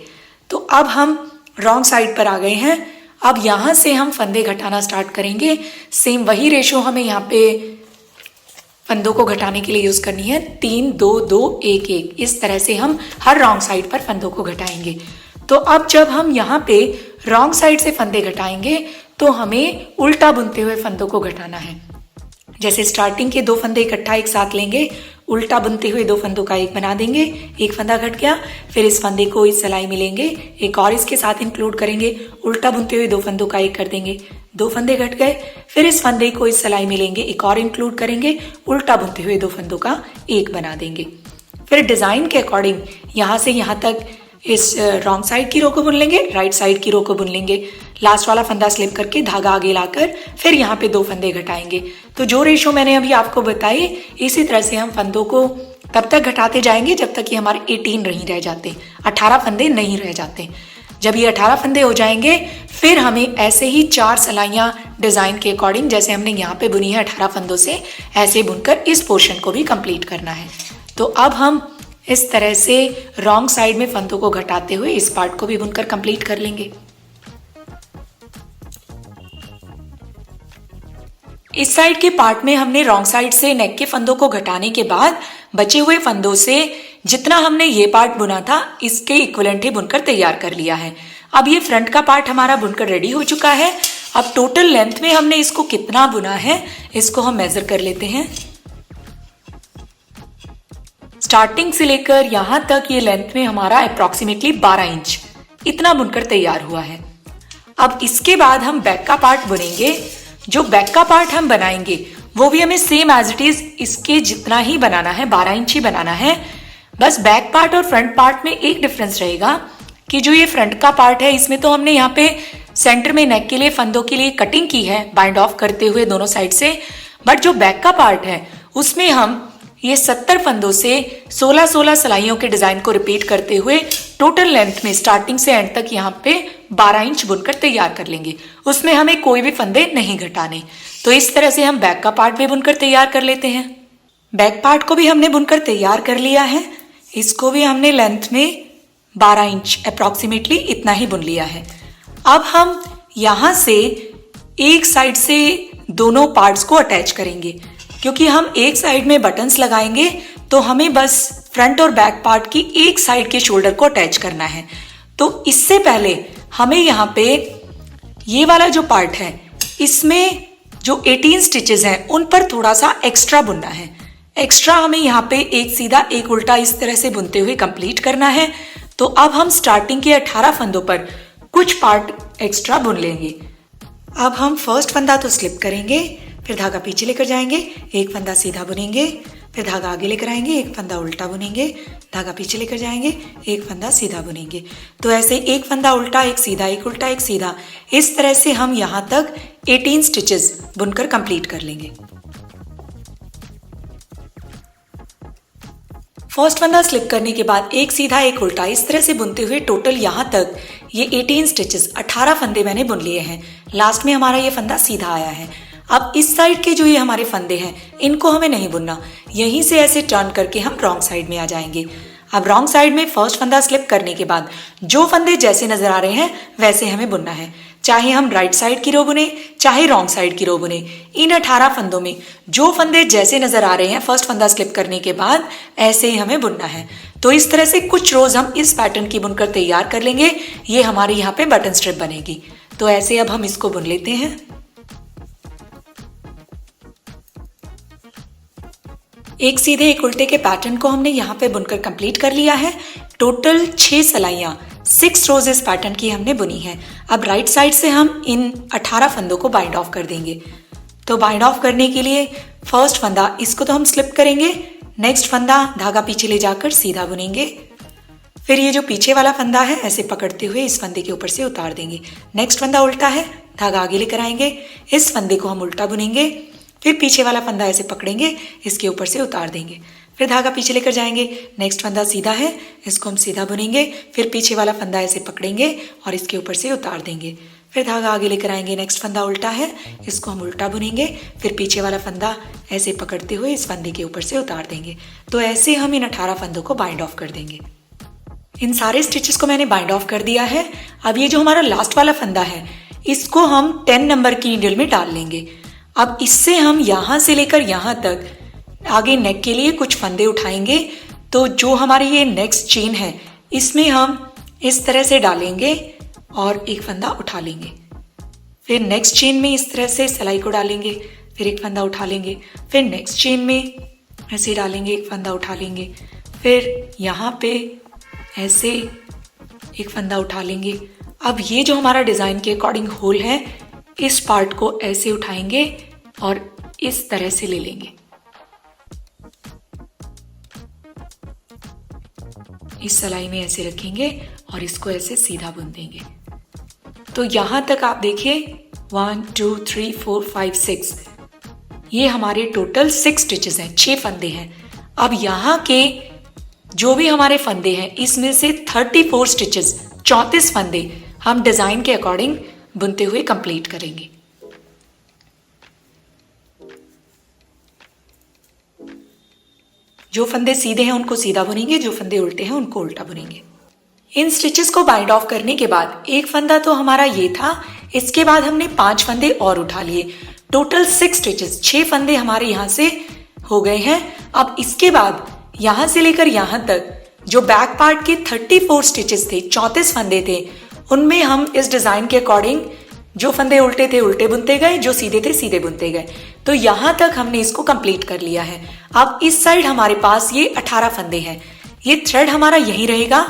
तो अब हम रॉन्ग साइड पर आ गए हैं। अब यहाँ से हम फंदे घटाना स्टार्ट करेंगे। सेम वही रेशो हमें यहाँ पे फंदों को घटाने के लिए यूज करनी है, 3 2 2 1 1। इस तरह से हम हर रॉन्ग साइड पर फंदों को घटाएंगे। तो अब जब हम यहाँ पे रॉन्ग साइड से फंदे घटाएंगे तो हमें उल्टा बुनते हुए फंदों को घटाना है। जैसे स्टार्टिंग के 2 फंदे इकट्ठा एक साथ लेंगे, उल्टा बुनते हुए 2 फंदों का एक बना देंगे, एक फंदा घट गया, फिर इस फंदे को इस सिलाई में लेंगे, एक और इसके साथ इंक्लूड करेंगे, उल्टा बुनते हुए 2 फंदों का एक कर देंगे, 2 फंदे घट गए, फिर इस फंदे को इस सिलाई में लेंगे, एक और इंक्लूड करेंगे, उल्टा बुनते हुए 2 फंदों का एक बना देंगे। फिर डिजाइन के अकॉर्डिंग यहाँ से यहाँ तक इस रॉन्ग साइड की रो को बुन लेंगे, राइट साइड की रो को बुन लेंगे, लास्ट वाला फंदा स्लिप करके धागा आगे लाकर फिर यहाँ पे 2 फंदे घटाएंगे। तो जो रेशो मैंने अभी आपको बताई, इसी तरह से हम फंदों को तब तक घटाते जाएंगे जब तक कि हमारे 18 नहीं रह जाते, 18 फंदे नहीं रह जाते। जब ये 18 फंदे हो जाएंगे फिर हमें ऐसे ही 4 सिलाइयाँ डिज़ाइन के अकॉर्डिंग, जैसे हमने यहाँ पे बुनी है 18 फंदों से, ऐसे बुनकर इस पोर्शन को भी कंप्लीट करना है। तो अब हम इस तरह से रॉन्ग साइड में फंदों को घटाते हुए इस पार्ट को भी बुनकर कंप्लीट कर लेंगे। इस साइड के पार्ट में हमने रॉन्ग साइड से नेक के फंदों को घटाने के बाद बचे हुए फंदों से जितना हमने ये पार्ट बुना था इसके इक्विवेलेंट ही बुनकर तैयार कर लिया है। अब ये फ्रंट का पार्ट हमारा बुनकर रेडी हो चुका है। अब टोटल लेंथ में हमने इसको कितना बुना है इसको हम मेजर कर लेते हैं। स्टार्टिंग से लेकर यहां तक ये लेंथ में हमारा अप्रोक्सीमेटली 12 इंच इतना बुनकर तैयार हुआ है। अब इसके बाद हम बैक का पार्ट बुनेंगे। जो बैक का पार्ट हम बनाएंगे वो भी हमें सेम एज इट इज इसके जितना ही बनाना है, 12 इंच ही बनाना है। बस बैक पार्ट और फ्रंट पार्ट में एक डिफरेंस रहेगा कि जो ये फ्रंट का पार्ट है इसमें तो हमने यहाँ पे सेंटर में नेक के लिए फंदों के लिए कटिंग की है बाइंड ऑफ करते हुए दोनों साइड से, बट जो बैक का पार्ट है उसमें हम ये 70 फंदों से 16-16 सिलाइयों के डिजाइन को रिपीट करते हुए टोटल लेंथ में स्टार्टिंग से एंड तक यहाँ पे 12 इंच बुनकर तैयार कर लेंगे। उसमें हमें कोई भी फंदे नहीं घटाने। तो इस तरह से हम बैक का पार्ट भी बुनकर तैयार कर लेते हैं। बैक पार्ट को भी हमने बुनकर तैयार कर लिया है। इसको भी हमने लेंथ में 12 इंच अप्रोक्सीमेटली इतना ही बुन लिया है। अब हम यहाँ से एक साइड से दोनों पार्ट्स को अटैच करेंगे, क्योंकि हम एक साइड में बटन्स लगाएंगे तो हमें बस फ्रंट और बैक पार्ट की एक साइड के शोल्डर को अटैच करना है। तो इससे पहले हमें यहाँ पे ये वाला जो पार्ट है इसमें जो 18 स्टिचेस हैं उन पर थोड़ा सा एक्स्ट्रा बुनना है। एक्स्ट्रा हमें यहाँ पे एक सीधा एक उल्टा इस तरह से बुनते हुए कंप्लीट करना है। तो अब हम स्टार्टिंग के 18 फंदों पर कुछ पार्ट एक्स्ट्रा बुन लेंगे। अब हम फर्स्ट फंदा तो स्लिप करेंगे, फिर धागा पीछे लेकर जाएंगे, एक फंदा सीधा बुनेंगे, फिर धागा आगे लेकर आएंगे, एक फंदा उल्टा बुनेंगे, धागा पीछे लेकर जाएंगे, एक फंदा सीधा बुनेंगे। तो ऐसे एक फंदा उल्टा, एक सीधा, एक उल्टा, एक सीधा, इस तरह से हम यहाँ तक 18 स्टिचेस बुनकर कंप्लीट कर लेंगे। फर्स्ट फंदा स्लिप करने के बाद एक सीधा एक उल्टा इस तरह से बुनते हुए टोटल यहाँ तक ये 18 स्टिचेस 18 फंदे मैंने बुन लिए हैं। लास्ट में हमारा ये फंदा सीधा आया है। अब इस साइड के जो ये हमारे फंदे हैं इनको हमें नहीं बुनना, यहीं से ऐसे टर्न करके हम रॉन्ग साइड में आ जाएंगे। अब रॉन्ग साइड में फर्स्ट फंदा स्लिप करने के बाद जो फंदे जैसे नजर आ रहे हैं वैसे हमें बुनना है, चाहे हम राइट साइड की रो बुने चाहे रॉन्ग साइड की रो बुने। इन 18 फंदों में जो फंदे जैसे नजर आ रहे हैं फर्स्ट फंदा स्लिप करने के बाद ऐसे ही हमें बुनना है। तो इस तरह से कुछ रोज हम इस पैटर्न की बुनकर तैयार कर लेंगे। ये हमारे यहाँ पे बटन स्ट्रिप बनेगी। तो ऐसे अब हम इसको बुन लेते हैं। एक सीधे एक उल्टे के पैटर्न को हमने यहाँ पे बुनकर कंप्लीट कर लिया है। टोटल 6 सिलाइयाँ 6 रोज इस पैटर्न की हमने बुनी है। अब राइट साइड से हम इन 18 फंदों को बाइंड ऑफ कर देंगे। तो बाइंड ऑफ करने के लिए फर्स्ट फंदा इसको तो हम स्लिप करेंगे, नेक्स्ट फंदा धागा पीछे ले जाकर सीधा बुनेंगे, फिर ये जो पीछे वाला फंदा है ऐसे पकड़ते हुए इस फंदे के ऊपर से उतार देंगे। नेक्स्ट फंदा उल्टा है, धागा आगे लेकर आएंगे, इस फंदे को हम उल्टा बुनेंगे, फिर पीछे वाला फंदा ऐसे पकड़ेंगे, इसके ऊपर से उतार देंगे, फिर धागा पीछे लेकर जाएंगे। नेक्स्ट फंदा सीधा है, इसको हम सीधा बुनेंगे, फिर पीछे वाला फंदा ऐसे पकड़ेंगे और इसके ऊपर से उतार देंगे, फिर धागा आगे लेकर आएंगे। नेक्स्ट फंदा उल्टा है, इसको हम उल्टा बुनेंगे, फिर पीछे वाला फंदा ऐसे पकड़ते हुए इस फंदे के ऊपर से उतार देंगे। तो ऐसे हम इन 18 फंदों को बाइंड ऑफ कर देंगे। इन सारे स्टिचेस को मैंने बाइंड ऑफ कर दिया है। अब ये जो हमारा लास्ट वाला फंदा है इसको हम 10 नंबर की नीडल में डाल लेंगे। अब इससे हम यहाँ से लेकर यहाँ तक आगे नेक के लिए कुछ फंदे उठाएंगे। तो जो हमारी ये नेक्स्ट चेन है इसमें हम इस तरह से डालेंगे और एक फंदा उठा लेंगे, फिर नेक्स्ट चेन में इस तरह से सिलाई को डालेंगे, फिर एक फंदा उठा लेंगे, फिर नेक्स्ट चेन में ऐसे डालेंगे, एक फंदा उठा लेंगे, फिर यहाँ पे ऐसे एक फंदा उठा लेंगे। अब ये जो हमारा डिजाइन के अकॉर्डिंग होल है इस पार्ट को ऐसे उठाएंगे और इस तरह से ले लेंगे। इस सिलाई में ऐसे रखेंगे और इसको ऐसे सीधा बुन देंगे। तो यहां तक आप देखिए 1 2 3 4 5 6 ये हमारे टोटल 6 स्टिचेस हैं, 6 फंदे हैं। अब यहाँ के जो भी हमारे फंदे हैं इसमें से 34 स्टिचेस 34 फंदे हम डिजाइन के अकॉर्डिंग बुनते हुए कंप्लीट करेंगे। जो फंदे सीधे हैं उनको सीधा बुनेंगे, जो फंदे उल्टे हैं उनको उल्टा बुनेंगे। इन स्टिचेस को बाइंड ऑफ करने के बाद एक फंदा तो हमारा ये था, इसके बाद हमने 5 फंदे और उठा लिए। टोटल 6 स्टिचेस 6 फंदे हमारे यहां से हो गए हैं। अब इसके बाद यहां से लेकर यहां तक जो बैक पार्ट के 34 स्टिचेस थे, 34 फंदे थे, उनमें हम इस डिजाइन के अकॉर्डिंग जो फंदे उल्टे थे उल्टे बुनते गए, जो सीधे थे सीधे बुनते गए। तो यहां तक हमने इसको कंप्लीट कर लिया है। अब इस साइड हमारे पास ये 18 फंदे हैं, ये थ्रेड हमारा यहीं रहेगा।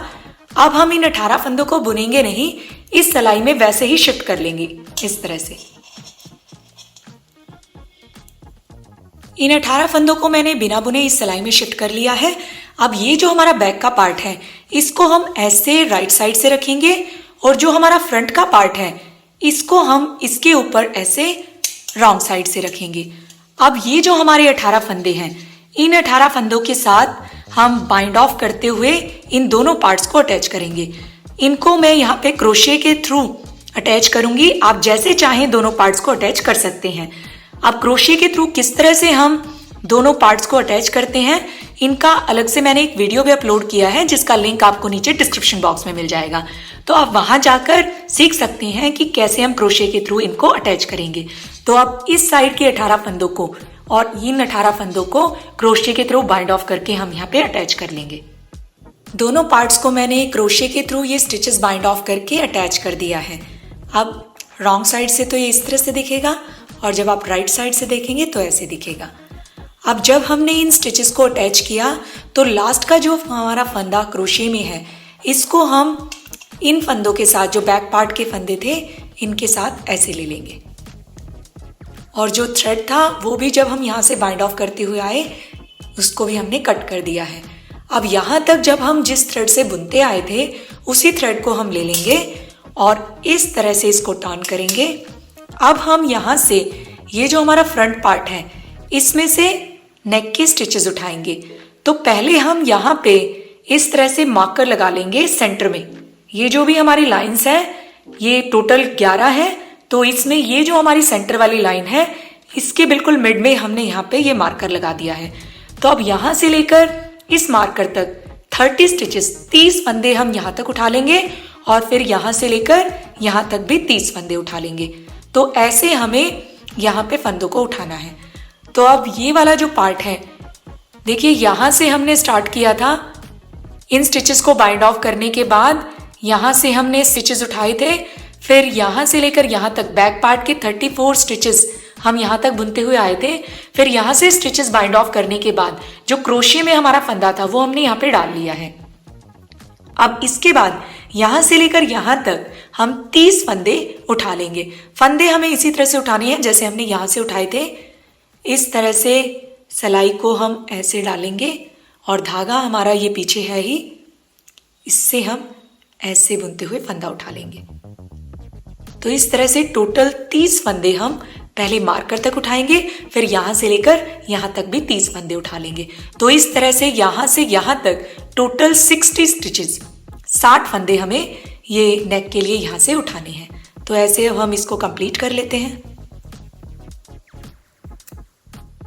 अब हम इन 18 फंदों को बुनेंगे नहीं, इस सिलाई में वैसे ही शिफ्ट कर लेंगे इस तरह से। इन 18 फंदों को मैंने बिना बुने इस सिलाई में शिफ्ट कर लिया है। अब ये जो हमारा बैक का पार्ट है इसको हम ऐसे राइट साइड से रखेंगे और जो हमारा फ्रंट का पार्ट है इसको हम इसके ऊपर ऐसे रॉन्ग साइड से रखेंगे। अब ये जो हमारे 18 फंदे हैं, इन 18 फंदों के साथ हम बाइंड ऑफ करते हुए इन दोनों पार्ट्स को अटैच करेंगे। इनको मैं यहाँ पे क्रोशे के थ्रू अटैच करूंगी। आप जैसे चाहें दोनों पार्ट्स को अटैच कर सकते हैं। अब क्रोशे के थ्रू किस तरह से हम दोनों पार्ट्स को अटैच करते हैं, इनका अलग से मैंने एक वीडियो भी अपलोड किया है जिसका लिंक आपको नीचे डिस्क्रिप्शन बॉक्स में मिल जाएगा, तो आप वहां जाकर सीख सकते हैं कि कैसे हम क्रोशे के थ्रू इनको अटैच करेंगे। तो अब इस साइड के 18 फंदों को और इन 18 फंदों को क्रोशे के थ्रू बाइंड ऑफ करके हम यहाँ पे अटैच कर लेंगे। दोनों पार्ट्स को मैंने क्रोशे के थ्रू ये स्टिचेस बाइंड ऑफ करके अटैच कर दिया है। अब रॉन्ग साइड से तो ये इस तरह से दिखेगा और जब आप राइट साइड से देखेंगे तो ऐसे दिखेगा। अब जब हमने इन स्टिचेस को अटैच किया तो लास्ट का जो हमारा फंदा क्रोशे में है इसको हम इन फंदों के साथ, जो बैक पार्ट के फंदे थे, इनके साथ ऐसे ले लेंगे। और जो थ्रेड था वो भी जब हम यहाँ से बाइंड ऑफ करते हुए आए उसको भी हमने कट कर दिया है। अब यहाँ तक जब हम जिस थ्रेड से बुनते आए थे उसी थ्रेड को हम ले लेंगे और इस तरह से इसको टर्न करेंगे। अब हम यहाँ से ये जो हमारा फ्रंट पार्ट है इसमें से नेक के स्टिचेस उठाएंगे। तो पहले हम यहाँ पे इस तरह से मार्कर लगा लेंगे सेंटर में। ये जो भी हमारी लाइंस है ये टोटल 11 है, तो इसमें ये जो हमारी सेंटर वाली लाइन है इसके बिल्कुल मिड में हमने यहाँ पे ये मार्कर लगा दिया है। तो अब यहाँ से लेकर इस मार्कर तक 30 स्टिचेस 30 फंदे हम यहाँ तक उठा लेंगे और फिर यहाँ से लेकर यहाँ तक भी 30 फंदे उठा लेंगे। तो ऐसे हमें यहाँ पे फंदों को उठाना है। तो अब ये वाला जो पार्ट है, देखिए यहाँ से हमने स्टार्ट किया था। इन स्टिचेस को बाइंड ऑफ करने के बाद यहाँ से हमने स्टिचेस उठाए थे, फिर यहाँ से लेकर यहाँ तक बैक पार्ट के 34 स्टिचेस हम यहाँ तक बुनते हुए आए थे। फिर यहाँ से स्टिचेस बाइंड ऑफ करने के बाद जो क्रोशे में हमारा फंदा था वो हमने यहाँ पे डाल लिया है। अब इसके बाद यहाँ से लेकर यहाँ तक हम 30 फंदे उठा लेंगे। फंदे हमें इसी तरह से उठाने हैं जैसे हमने यहाँ से उठाए थे। इस तरह से सिलाई को हम ऐसे डालेंगे और धागा हमारा ये पीछे है ही, इससे हम ऐसे बुनते हुए फंदा उठा लेंगे। तो इस तरह से टोटल 30 फंदे हम पहले मार्कर तक उठाएंगे, फिर यहाँ से लेकर यहाँ तक भी 30 फंदे उठा लेंगे। तो इस तरह से यहाँ तक टोटल 60 स्टिचेस 60 फंदे हमें ये नेक के लिए यहाँ से उठाने हैं। तो ऐसे हम इसको कंप्लीट कर लेते हैं।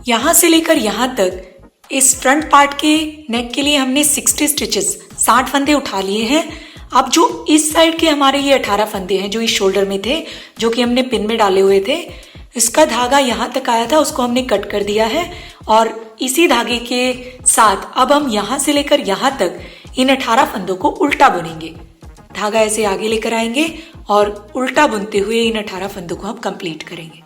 यहाँ से लेकर यहाँ तक इस फ्रंट पार्ट के नेक के लिए हमने 60 स्टिचेस 60 फंदे उठा लिए हैं। अब जो इस साइड के हमारे ये 18 फंदे हैं जो इस शोल्डर में थे, जो कि हमने पिन में डाले हुए थे, इसका धागा यहाँ तक आया था, उसको हमने कट कर दिया है। और इसी धागे के साथ अब हम यहाँ से लेकर यहाँ तक इन 18 फंदों को उल्टा बुनेंगे। धागा ऐसे आगे लेकर आएंगे और उल्टा बुनते हुए इन 18 फंदों को हम कंप्लीट करेंगे।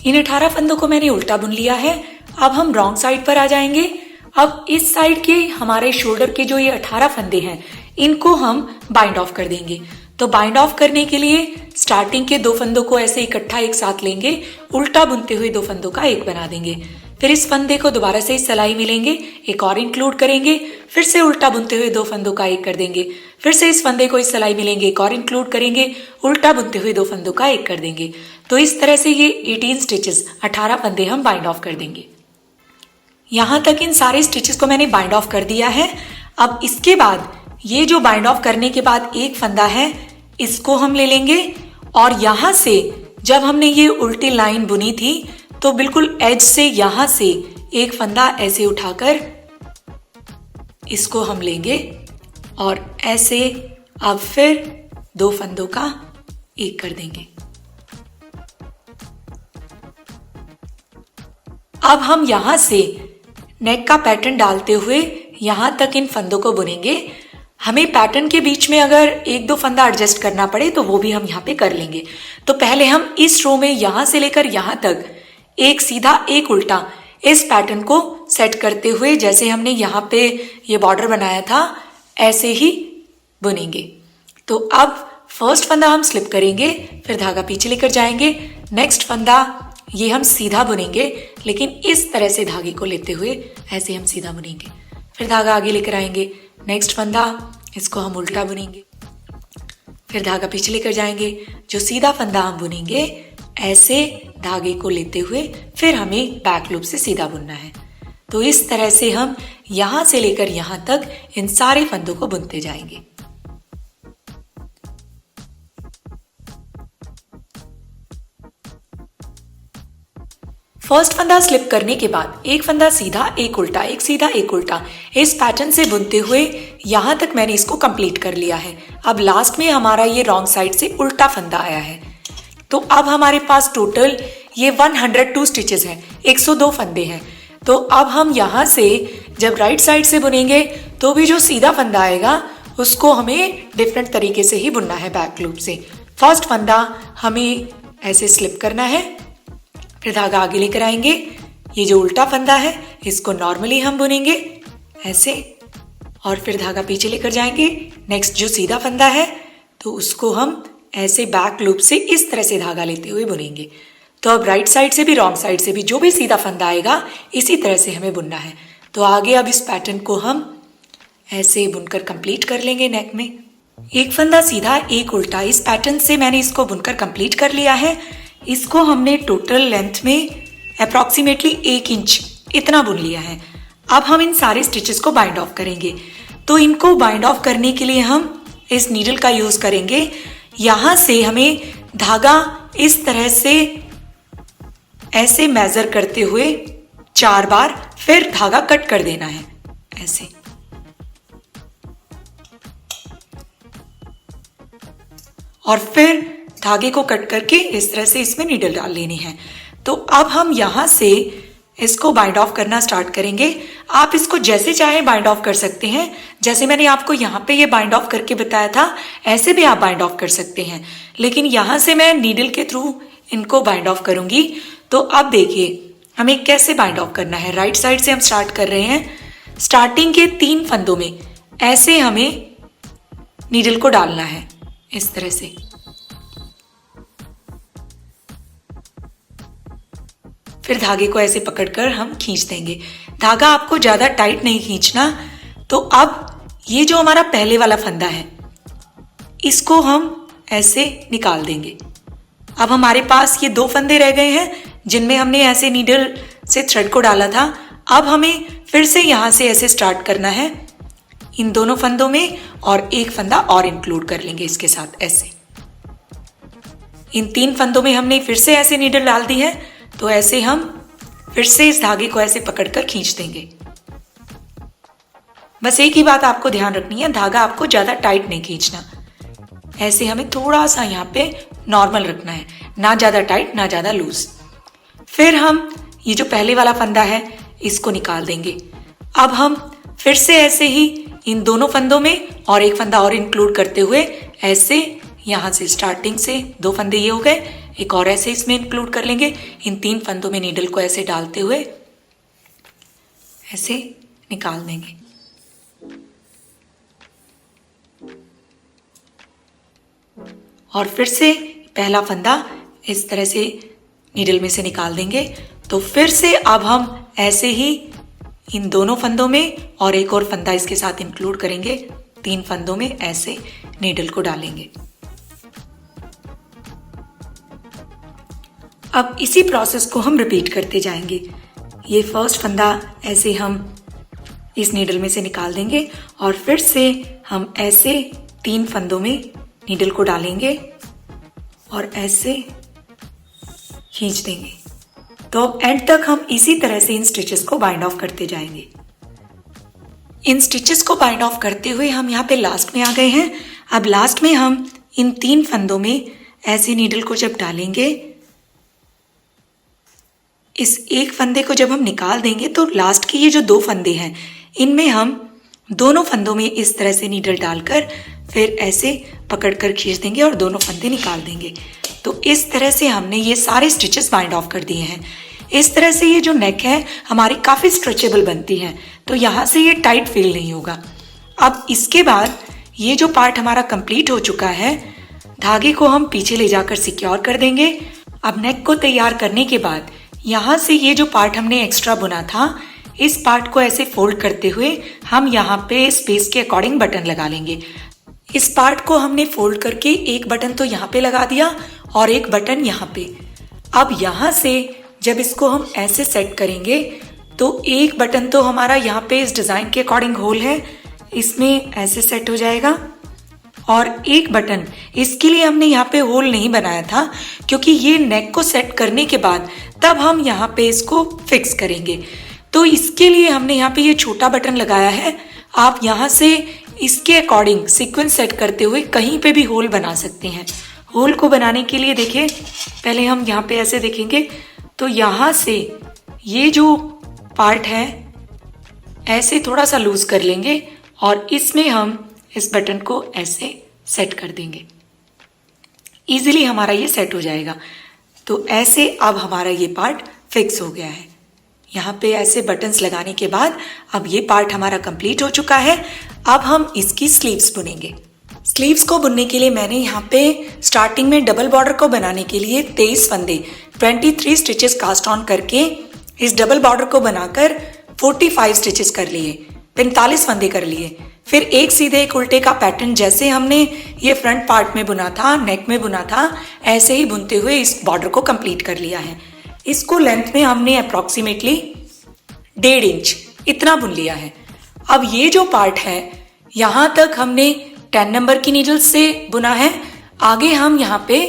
इन 18 फंदों को मैंने उल्टा बुन लिया है। अब हम रॉन्ग साइड पर आ जाएंगे। अब इस साइड के हमारे शोल्डर के जो ये 18 फंदे हैं इनको हम बाइंड ऑफ कर देंगे। तो बाइंड ऑफ करने के लिए स्टार्टिंग के 2 फंदों को ऐसे इकट्ठा एक साथ लेंगे, उल्टा बुनते हुए 2 फंदों का एक बना देंगे। फिर इस फंदे को दोबारा से सिलाई मिलेंगे, एक और इंक्लूड करेंगे, फिर से उल्टा बुनते हुए 2 फंदों का एक कर देंगे। फिर से इस फंदे को इस सिलाई मिलेंगे, एक और इंक्लूड करेंगे, उल्टा बुनते हुए 2 फंदों का एक कर देंगे। तो इस तरह से ये 18 स्टिचेस 18 फंदे हम बाइंड ऑफ कर देंगे। यहाँ तक इन सारे स्टिचेस को मैंने बाइंड ऑफ कर दिया है। अब इसके बाद ये जो बाइंड ऑफ करने के बाद एक फंदा है, इसको हम ले लेंगे और यहाँ से जब हमने ये उल्टी लाइन बुनी थी तो बिल्कुल एज से यहाँ से एक फंदा ऐसे उठाकर इसको हम लेंगे और ऐसे अब फिर 2 फंदों का एक कर देंगे। अब हम यहां से नेक का पैटर्न डालते हुए यहां तक इन फंदों को बुनेंगे। हमें पैटर्न के बीच में अगर 1-2 फंदा एडजस्ट करना पड़े तो वो भी हम यहाँ पे कर लेंगे। तो पहले हम इस रो में यहां से लेकर यहां तक एक सीधा एक उल्टा इस पैटर्न को सेट करते हुए जैसे हमने यहाँ पे ये बॉर्डर बनाया था ऐसे ही बुनेंगे। तो अब फर्स्ट फंदा हम स्लिप करेंगे, फिर धागा पीछे लेकर जाएंगे। नेक्स्ट फंदा ये हम सीधा बुनेंगे, लेकिन इस तरह से धागे को लेते हुए ऐसे हम सीधा बुनेंगे। फिर धागा आगे लेकर आएंगे। नेक्स्ट फंदा इसको हम उल्टा बुनेंगे, फिर धागा पीछे लेकर जाएंगे। जो सीधा फंदा हम बुनेंगे ऐसे धागे को लेते हुए फिर हमें बैक लूप से सीधा बुनना है। तो इस तरह से हम यहां से लेकर यहां तक इन सारे फंदों को बुनते जाएंगे। फर्स्ट फंदा स्लिप करने के बाद एक फंदा सीधा एक उल्टा, एक सीधा एक उल्टा, इस पैटर्न से बुनते हुए यहां तक मैंने इसको कंप्लीट कर लिया है। अब लास्ट में हमारा ये रॉन्ग साइड से उल्टा फंदा आया है। तो अब हमारे पास टोटल ये 102 स्टिचेस हैं, 102 फंदे हैं। तो अब हम यहां से जब राइट साइड से बुनेंगे तो भी जो सीधा फंदा आएगा उसको हमें डिफरेंट तरीके से ही बुनना है बैक लूप से। फर्स्ट फंदा हमें ऐसे स्लिप करना है, फिर धागा आगे लेकर आएंगे। ये जो उल्टा फंदा है इसको नॉर्मली हम बुनेंगे ऐसे और फिर धागा पीछे लेकर जाएंगे। नेक्स्ट जो सीधा फंदा है तो उसको हम ऐसे बैक लूप से इस तरह से धागा लेते हुए बुनेंगे। तो अब राइट साइड से भी रॉन्ग साइड से भी जो भी सीधा फंदा आएगा इसी तरह से हमें बुनना है। तो आगे अब इस पैटर्न को हम ऐसे बुनकर कंप्लीट कर लेंगे। नेक में एक फंदा सीधा एक उल्टा, इस पैटर्न से मैंने इसको बुनकर कंप्लीट कर लिया है। इसको हमने टोटल लेंथ में अप्रॉक्सीमेटली 1 इंच इतना बुन लिया है। अब हम इन सारे स्टिचेस को बाइंड ऑफ करेंगे। तो इनको बाइंड ऑफ करने के लिए हम इस नीडल का यूज करेंगे। यहां से हमें धागा इस तरह से ऐसे मेजर करते हुए 4 बार फिर धागा कट कर देना है ऐसे। और फिर धागे को कट करके इस तरह से इसमें नीडल डाल लेनी है। तो अब हम यहां से इसको बाइंड ऑफ करना स्टार्ट करेंगे। आप इसको जैसे चाहे बाइंड ऑफ कर सकते हैं। जैसे मैंने आपको यहाँ पे ये बाइंड ऑफ करके बताया था ऐसे भी आप बाइंड ऑफ कर सकते हैं, लेकिन यहां से मैं नीडल के थ्रू इनको बाइंड ऑफ करूंगी। तो अब देखिए हमें कैसे बाइंड ऑफ करना है। राइट साइड से हम स्टार्ट कर रहे हैं। स्टार्टिंग के 3 फंदों में ऐसे हमें नीडल को डालना है इस तरह से। फिर धागे को ऐसे पकड़कर हम खींच देंगे। धागा आपको ज्यादा टाइट नहीं खींचना। तो अब ये जो हमारा पहले वाला फंदा है इसको हम ऐसे निकाल देंगे। अब हमारे पास ये 2 फंदे रह गए हैं जिनमें हमने ऐसे नीडल से थ्रेड को डाला था। अब हमें फिर से यहां से ऐसे स्टार्ट करना है इन दोनों फंदों में और एक फंदा और इंक्लूड कर लेंगे इसके साथ ऐसे। इन 3 फंदों में हमने फिर से ऐसे नीडल डाल दी है। तो ऐसे हम फिर से इस धागे को ऐसे पकड़कर खींच देंगे। बस एक ही बात आपको ध्यान रखनी है, धागा आपको ज्यादा टाइट नहीं खींचना। ऐसे हमें थोड़ा सा यहाँ पे नॉर्मल रखना है, ना ज्यादा टाइट ना ज्यादा लूज। फिर हम ये जो पहले वाला फंदा है इसको निकाल देंगे। अब हम फिर से ऐसे ही इन दोनों फंदों में और एक फंदा और इंक्लूड करते हुए ऐसे यहां से स्टार्टिंग से 2 फंदे ये हो गए, एक और ऐसे इसमें इंक्लूड कर लेंगे। इन 3 फंदों में नीडल को ऐसे डालते हुए ऐसे निकाल देंगे। और फिर से पहला फंदा इस तरह से नीडल में से निकाल देंगे। तो फिर से अब हम ऐसे ही इन दोनों फंदों में और एक और फंदा इसके साथ इंक्लूड करेंगे। 3 फंदों में ऐसे नीडल को डालेंगे। अब इसी प्रोसेस को हम रिपीट करते जाएंगे। ये फर्स्ट फंदा ऐसे हम इस नीडल में से निकाल देंगे और फिर से हम ऐसे 3 फंदों में नीडल को डालेंगे और ऐसे खींच देंगे। तो अब एंड तक हम इसी तरह से इन स्टिचेस को बाइंड ऑफ करते जाएंगे। इन स्टिचेस को बाइंड ऑफ करते हुए हम यहाँ पे लास्ट में आ गए हैं। अब लास्ट में हम इन 3 फंदों में ऐसे नीडल को जब डालेंगे, इस एक फंदे को जब हम निकाल देंगे तो लास्ट के ये जो 2 फंदे हैं इनमें हम दोनों फंदों में इस तरह से नीडल डालकर फिर ऐसे पकड़कर खींच देंगे और दोनों फंदे निकाल देंगे। तो इस तरह से हमने ये सारे स्टिचेस बाइंड ऑफ कर दिए हैं। इस तरह से ये जो नेक है हमारी काफ़ी स्ट्रेचेबल बनती है, तो यहाँ से ये टाइट फील नहीं होगा। अब इसके बाद ये जो पार्ट हमारा कंप्लीट हो चुका है, धागे को हम पीछे ले जाकर सिक्योर कर देंगे। अब नेक को तैयार करने के बाद यहाँ से ये जो पार्ट हमने एक्स्ट्रा बुना था, इस पार्ट को ऐसे फोल्ड करते हुए हम यहाँ पे स्पेस के अकॉर्डिंग बटन लगा लेंगे। इस पार्ट को हमने फोल्ड करके एक बटन तो यहाँ पे लगा दिया और एक बटन यहाँ पे। अब यहाँ से जब इसको हम ऐसे सेट करेंगे तो एक बटन तो हमारा यहाँ पे इस डिज़ाइन के अकॉर्डिंग होल है, इसमें ऐसे सेट हो जाएगा। और एक बटन, इसके लिए हमने यहाँ पे होल नहीं बनाया था क्योंकि ये नेक को सेट करने के बाद तब हम यहाँ पे इसको फिक्स करेंगे, तो इसके लिए हमने यहाँ पे ये छोटा बटन लगाया है। आप यहाँ से इसके अकॉर्डिंग सीक्वेंस सेट करते हुए कहीं पे भी होल बना सकते हैं। होल को बनाने के लिए देखिए, पहले हम यहाँ पे ऐसे देखेंगे तो यहाँ से ये जो पार्ट है ऐसे थोड़ा सा लूज कर लेंगे और इसमें हम इस बटन को ऐसे सेट कर देंगे। इजीली हमारा ये सेट हो जाएगा। तो ऐसे अब हमारा ये पार्ट फिक्स हो गया है। यहाँ पे ऐसे बटन्स लगाने के बाद अब ये पार्ट हमारा कंप्लीट हो चुका है। अब हम इसकी स्लीव्स बुनेंगे। स्लीव्स को बुनने के लिए मैंने यहाँ पे स्टार्टिंग में डबल बॉर्डर को बनाने के लिए 23 फंदे 23 स्टिचेस कास्ट ऑन करके इस डबल बॉर्डर को बनाकर 45 स्टिचेस कर लिए, 45 फंदे कर लिए। फिर एक सीधे एक उल्टे का पैटर्न जैसे हमने ये फ्रंट पार्ट में बुना था, नेक में बुना था, ऐसे ही बुनते हुए इस बॉर्डर को कंप्लीट कर लिया है। इसको लेंथ में हमने अप्रॉक्सीमेटली 1.5 इंच इतना बुन लिया है। अब ये जो पार्ट है यहाँ तक हमने 10 नंबर की नीडल से बुना है। आगे हम यहाँ पे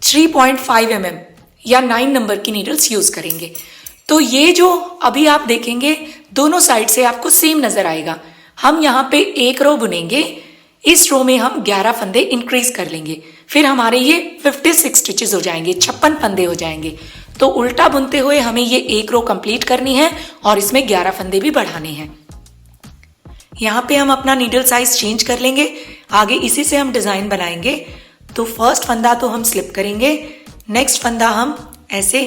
3.5 mm या 9 नंबर की नीडल्स यूज करेंगे। तो ये जो अभी आप देखेंगे दोनों साइड से आपको सेम नजर आएगा। हम यहाँ पे एक रो बुनेंगे, इस रो में हम 11 फंदे इंक्रीज कर लेंगे, फिर हमारे ये 56 स्टिचेस हो जाएंगे, 56 फंदे हो जाएंगे। तो उल्टा बुनते हुए हमें ये एक रो कंप्लीट करनी है और इसमें 11 फंदे भी बढ़ाने हैं। यहाँ पे हम अपना नीडल साइज चेंज कर लेंगे, आगे इसी से हम डिजाइन बनाएंगे। तो फर्स्ट फंदा तो हम स्लिप करेंगे, नेक्स्ट फंदा हम ऐसे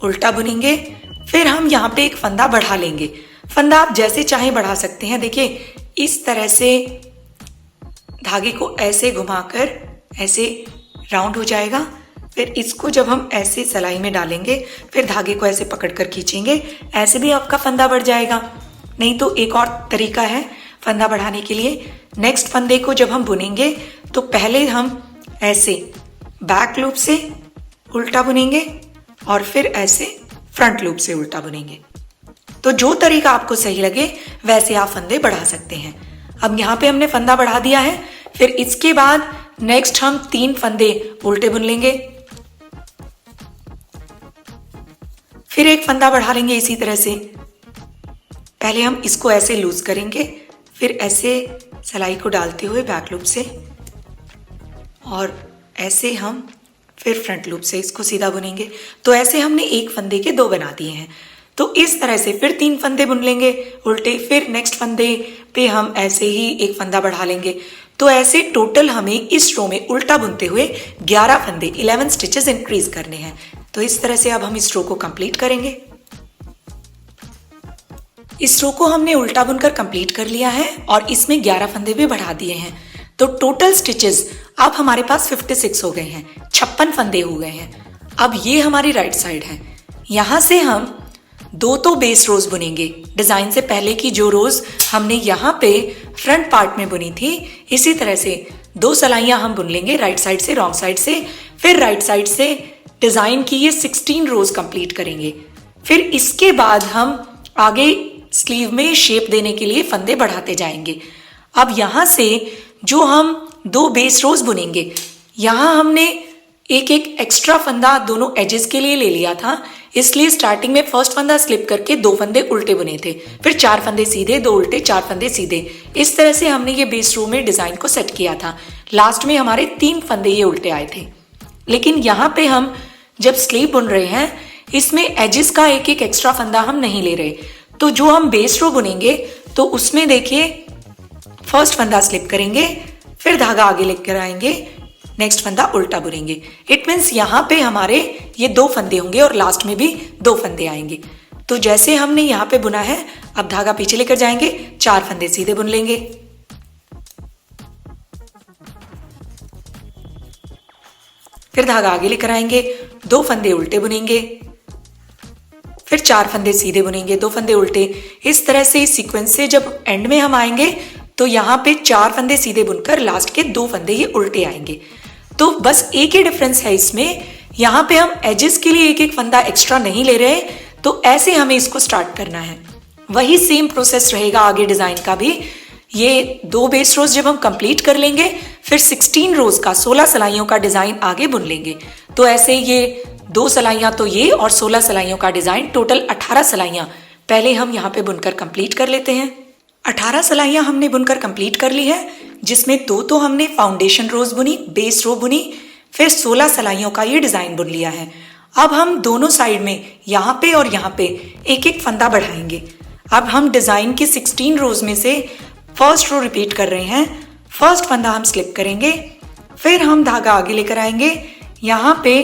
उल्टा बुनेंगे, फिर हम यहाँ पे एक फंदा बढ़ा लेंगे। फंदा आप जैसे चाहे बढ़ा सकते हैं। देखिए इस तरह से धागे को ऐसे घुमाकर ऐसे राउंड हो जाएगा। फिर इसको जब हम ऐसे सलाई में डालेंगे फिर धागे को ऐसे पकड़कर खींचेंगे, ऐसे भी आपका फंदा बढ़ जाएगा। नहीं तो एक और तरीका है फंदा बढ़ाने के लिए। नेक्स्ट फंदे को जब हम बुनेंगे तो पहले हम ऐसे बैक लूप से उल्टा बुनेंगे और फिर ऐसे फ्रंट लूप से उल्टा बुनेंगे। तो जो तरीका आपको सही लगे वैसे आप फंदे बढ़ा सकते हैं। अब यहाँ पे हमने फंदा बढ़ा दिया है। फिर इसके बाद नेक्स्ट हम 3 फंदे उल्टे बुन लेंगे, फिर एक फंदा बढ़ा लेंगे इसी तरह से। पहले हम इसको ऐसे लूज करेंगे, फिर ऐसे सलाई को डालते हुए बैक लूप से और ऐसे हम फिर फ्रंट लूप से इसको सीधा बुनेंगे। तो ऐसे हमने एक फंदे के 2 बना दिए हैं। तो इस तरह से फिर 3 फंदे बुन लेंगे उल्टे, फिर नेक्स्ट फंदे पे हम ऐसे ही एक फंदा बढ़ा लेंगे। तो ऐसे टोटल हमें इस रो में उल्टा बुनते हुए 11 फंदे 11 स्टिचेस इंक्रीज करने हैं। तो इस तरह से अब हम इस रो को कंप्लीट करेंगे। इस रो को हमने उल्टा बुनकर कंप्लीट कर लिया है और इसमें 11 फंदे भी बढ़ा दिए हैं। तो टोटल स्टिचेस अब हमारे पास 56 हो गए हैं, 56 फंदे हो गए हैं। अब ये हमारी राइट साइड है। यहाँ से हम 2 तो बेस रोज बुनेंगे। डिजाइन से पहले की जो रोज हमने यहाँ पे फ्रंट पार्ट में बुनी थी, इसी तरह से 2 सलाइयाँ हम बुन लेंगे राइट साइड से, रॉन्ग साइड से। फिर राइट साइड से डिजाइन की ये 16 रोज कंप्लीट करेंगे। फिर इसके बाद हम आगे स्लीव में शेप देने के लिए फंदे बढ़ाते जाएंगे। अब यहाँ से जो हम 2 बेस रोज बुनेंगे, यहाँ हमने एक एक एक्स्ट्रा फंदा दोनों एजेस के लिए ले लिया था, इसलिए स्टार्टिंग में फर्स्ट फंदा स्लिप करके 2 फंदे उल्टे बुने थे, फिर 4 फंदे सीधे, 2 उल्टे, 4 फंदे सीधे। इस तरह से हमने ये बेस रो में डिजाइन को सेट किया था। लास्ट में हमारे 3 फंदे ये उल्टे आए थे। लेकिन यहाँ पे हम जब स्लीव बुन रहे हैं, इसमें एजेस का एक एक एक्स्ट्रा फंदा हम नहीं ले रहे। तो जो हम बेस रो बुनेंगे तो उसमें देखिए फर्स्ट फंदा स्लिप करेंगे, फिर धागा आगे लेकर आएंगे, नेक्स्ट फंदा उल्टा बुनेंगे। इट मीन्स यहाँ पे हमारे ये 2 फंदे होंगे और लास्ट में भी 2 फंदे आएंगे। तो जैसे हमने यहाँ पे बुना है, अब धागा पीछे लेकर जाएंगे, 4 फंदे सीधे बुन लेंगे, फिर धागा आगे लेकर आएंगे, 2 फंदे उल्टे बुनेंगे, फिर 4 फंदे सीधे बुनेंगे, 2 फंदे उल्टे। इस तरह से इस सीक्वेंस से जब एंड में हम आएंगे तो यहाँ पे 4 फंदे सीधे बुनकर लास्ट के 2 फंदे ये उल्टे आएंगे। तो बस एक ही डिफरेंस है इसमें, यहाँ पे हम एजेस के लिए एक एक फंदा एक्स्ट्रा नहीं ले रहे, तो ऐसे हमें इसको स्टार्ट करना है। वही सेम प्रोसेस रहेगा आगे डिजाइन का भी। ये 2 बेस रोज जब हम कंप्लीट कर लेंगे, फिर 16 रोज का 16 सिलाइयों का डिजाइन आगे बुन लेंगे। तो ऐसे ये 2 सिलाइयां तो ये और 16 सिलाइयों का डिजाइन, टोटल 18 सिलाइयां पहले हम यहाँ पे बुनकर कंप्लीट कर लेते हैं। 18 सिलाइयां हमने बुनकर कंप्लीट कर ली है, जिसमें 2 तो हमने फाउंडेशन रोज बुनी, बेस रो बुनी, फिर 16 सिलाइयों का ये डिजाइन बुन लिया है। अब हम दोनों साइड में यहाँ पे और यहाँ पे एक एक फंदा बढ़ाएंगे। अब हम डिजाइन की 16 रोज में से फर्स्ट रो रिपीट कर रहे हैं। फर्स्ट फंदा हम स्लिप करेंगे, फिर हम धागा आगे लेकर आएंगे, यहाँ पे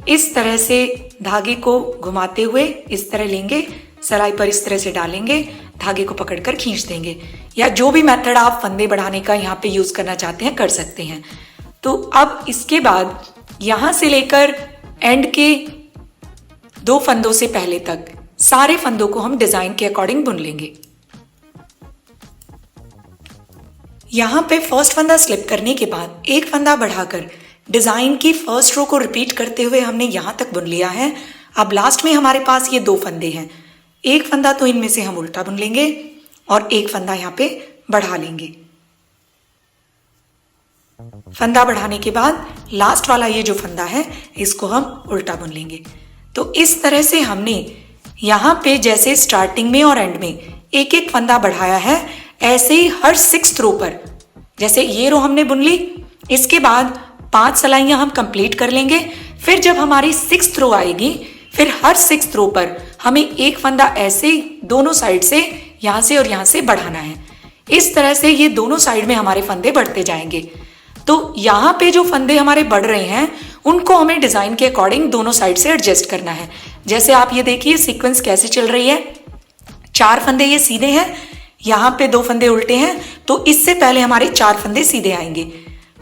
इस तरह से धागे को घुमाते हुए इस तरह लेंगे, सिलाई पर इस तरह से डालेंगे, धागे को पकड़कर खींच देंगे, या जो भी मेथड आप फंदे बढ़ाने का यहाँ पे यूज करना चाहते हैं कर सकते हैं। तो अब इसके बाद यहाँ से लेकर एंड के 2 फंदों से पहले तक सारे फंदों को हम डिजाइन के अकॉर्डिंग बुन लेंगे। यहाँ पे फर्स्ट फंदा स्लिप करने के बाद एक फंदा बढ़ाकर डिजाइन की फर्स्ट रो को रिपीट करते हुए हमने यहाँ तक बुन लिया है। अब लास्ट में हमारे पास ये 2 फंदे हैं, एक फंदा तो इनमें से हम उल्टा बुन लेंगे और एक फंदा यहाँ पे बढ़ा लेंगे। फंदा बढ़ाने के बाद लास्ट वाला ये जो फंदा है इसको हम उल्टा बुन लेंगे। तो इस तरह से हमने यहाँ पे जैसे स्टार्टिंग में और एंड में एक एक फंदा बढ़ाया है, ऐसे ही हर 6th रो पर, जैसे ये रो हमने बुन ली, इसके बाद 5 सिलाइयां हम कंप्लीट कर लेंगे। फिर जब हमारी 6th रो आएगी, फिर हर 6th रो पर हमें एक फंदा ऐसे दोनों साइड से, यहां से और यहां से बढ़ाना है। इस तरह से ये दोनों साइड में हमारे फंदे बढ़ते जाएंगे। तो यहाँ पे जो फंदे हमारे बढ़ रहे हैं उनको हमें डिजाइन के अकॉर्डिंग दोनों साइड से एडजस्ट करना है। जैसे आप ये देखिए सीक्वेंस कैसे चल रही है, 4 फंदे ये सीधे हैं, यहाँ पे 2 फंदे उल्टे हैं, तो इससे पहले हमारे 4 फंदे सीधे आएंगे,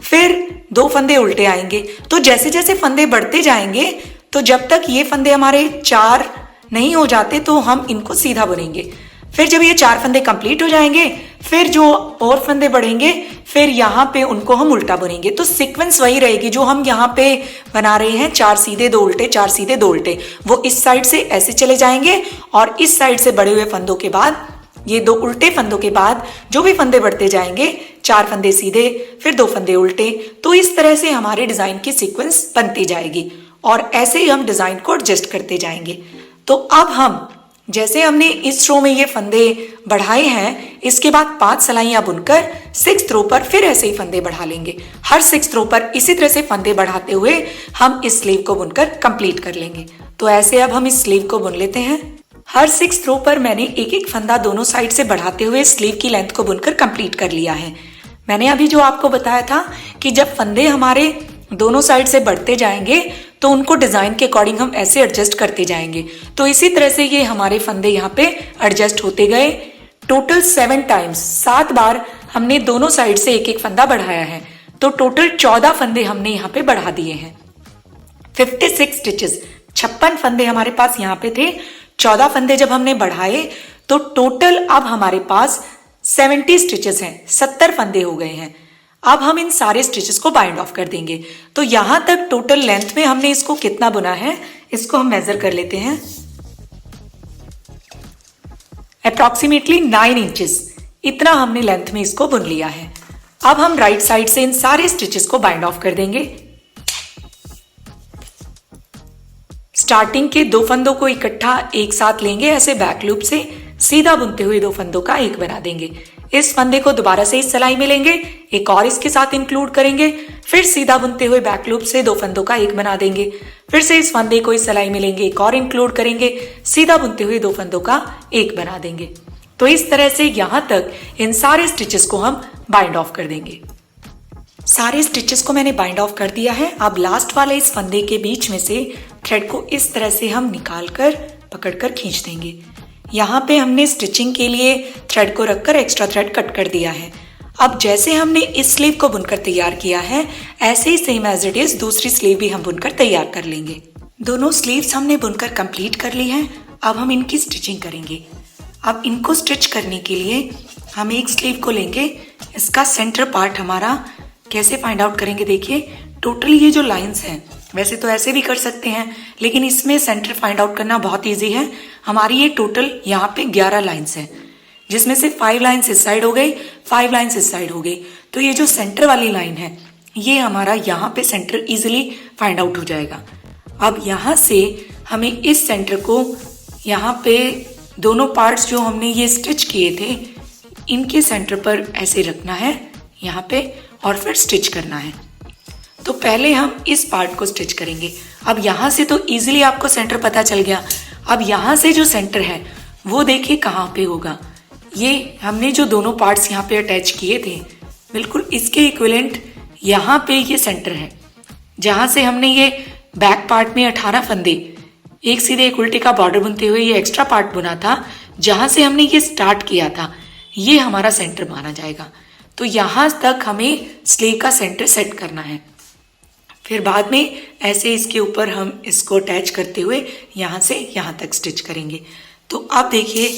फिर 2 फंदे उल्टे आएंगे। तो जैसे जैसे फंदे बढ़ते जाएंगे, तो जब तक ये फंदे हमारे 4 नहीं हो जाते तो हम इनको सीधा बुनेंगे। फिर जब ये 4 फंदे कंप्लीट हो जाएंगे, फिर जो और फंदे बढ़ेंगे, फिर यहाँ पे उनको हम उल्टा बुनेंगे। तो सीक्वेंस वही रहेगी जो हम यहाँ पे बना रहे हैं, 4 सीधे 2 उल्टे, 4 सीधे 2 उल्टे, वो इस साइड से ऐसे चले जाएंगे और इस साइड से बड़े हुए फंदों के बाद, ये 2 उल्टे फंदों के बाद जो भी फंदे बढ़ते जाएंगे, 4 फंदे सीधे, फिर 2 फंदे उल्टे। तो इस तरह से हमारे डिजाइन की सीक्वेंस बनती जाएगी और ऐसे ही हम डिजाइन को एडजस्ट करते जाएंगे। तो अब हम जैसे हमने इस रो में ये फंदे बढ़ाए हैं, इसके बाद 5 सिलाइयां बुनकर 6th रो पर फिर ऐसे ही फंदे बढ़ा लेंगे। हर 6th रो पर इसी तरह से फंदे बढ़ाते हुए हम इस स्लीव को बुनकर कंप्लीट कर लेंगे। तो ऐसे अब हम इस स्लीव को बुन लेते हैं। हर 6th रो पर मैंने एक एक फंदा दोनों साइड से बढ़ाते हुए स्लीव की लेंथ को बुनकर कंप्लीट कर लिया है। मैंने अभी जो आपको बताया था कि जब फंदे हमारे दोनों साइड से बढ़ते जाएंगे तो उनको डिजाइन के अकॉर्डिंग हम ऐसे एडजस्ट करते जाएंगे। तो इसी तरह से ये हमारे फंदे यहाँ पे एडजस्ट होते गए। टोटल 7 टाइम्स, 7 बार हमने दोनों साइड से एक एक फंदा बढ़ाया है। तो टोटल 14 फंदे हमने यहाँ पे बढ़ा दिए हैं। 56 स्टिचेस, 56 फंदे हमारे पास यहाँ पे थे। 14 फंदे जब हमने बढ़ाए तो टोटल अब हमारे पास 70 स्टिचेस हैं, 70 फंदे हो गए हैं। अब हम इन सारे स्टिचेस को बाइंड ऑफ कर देंगे। तो यहां तक टोटल लेंथ में हमने इसको कितना बुना है, इसको हम मेजर कर लेते हैं। अप्रॉक्सीमेटली 9 इंचेस इतना हमने लेंथ में इसको बुन लिया है। अब हम राइट साइड से इन सारे स्टिचेस को बाइंड ऑफ कर देंगे। स्टार्टिंग के 2 फंदों को इकट्ठा एक साथ लेंगे, ऐसे बैक लूप से सीधा बुनते हुए 2 फंदों का एक बना देंगे। इस फंदे को दोबारा से इस सिलाई में लेंगे, एक और इसके साथ इंक्लूड करेंगे, फिर सीधा बुनते हुए बैक लूप से 2 फंदों का एक बना देंगे। फिर से इस फंदे को इस सिलाई में लेंगे, एक और इंक्लूड करेंगे, सीधा बुनते हुए 2 फंदों का एक बना देंगे। तो इस तरह से यहां तक इन सारे स्टिचेस को हम बाइंड ऑफ कर देंगे। सारे स्टिचेस को मैंने बाइंड ऑफ कर दिया है। अब लास्ट वाले इस फंदे के बीच में से थ्रेड को इस तरह से हम निकाल कर पकड़कर खींच देंगे। यहाँ पे हमने स्टिचिंग के लिए थ्रेड को रखकर एक्स्ट्रा थ्रेड कट कर दिया है। अब जैसे हमने इस स्लीव को बुनकर तैयार किया है, ऐसे ही सेम एज इट इज दूसरी स्लीव भी हम बुनकर तैयार कर लेंगे। दोनों स्लीव्स हमने बुनकर कंप्लीट कर ली है। अब हम इनकी स्टिचिंग करेंगे। अब इनको स्टिच करने के लिए हम एक स्लीव को लेंगे, इसका सेंटर पार्ट हमारा कैसे फाइंड आउट करेंगे, देखिए टोटल ये जो लाइंस हैं, वैसे तो ऐसे भी कर सकते हैं, लेकिन इसमें सेंटर फाइंड आउट करना बहुत इजी है। हमारी ये टोटल यहाँ पे 11 लाइंस हैं, जिसमें से 5 लाइंस इस साइड हो गई, 5 लाइंस इस साइड हो गई। तो ये जो सेंटर वाली लाइन है, ये हमारा यहाँ पे सेंटर इजिली फाइंड आउट हो जाएगा। अब यहाँ से हमें इस सेंटर को यहाँ पे दोनों पार्ट्स जो हमने ये स्टिच किए थे, इनके सेंटर पर ऐसे रखना है यहाँ पे, और फिर स्टिच करना है। तो पहले हम इस पार्ट को स्टिच करेंगे। अब यहाँ से तो इजीली आपको सेंटर पता चल गया। अब यहाँ से जो सेंटर है वो देखिए कहाँ पे होगा। ये हमने जो दोनों पार्ट्स यहाँ पे अटैच किए थे, बिल्कुल इसके इक्विवेलेंट यहाँ पे ये सेंटर है, जहाँ से हमने ये बैक पार्ट में 18 फंदे एक सीधे एक उल्टे का बॉर्डर बुनते हुए ये एक्स्ट्रा पार्ट बुना था, जहाँ से हमने ये स्टार्ट किया था, ये हमारा सेंटर माना जाएगा। तो यहाँ तक हमें स्लीव का सेंटर सेट करना है। फिर बाद में ऐसे इसके ऊपर हम इसको अटैच करते हुए यहाँ से यहाँ तक स्टिच करेंगे। तो अब देखिए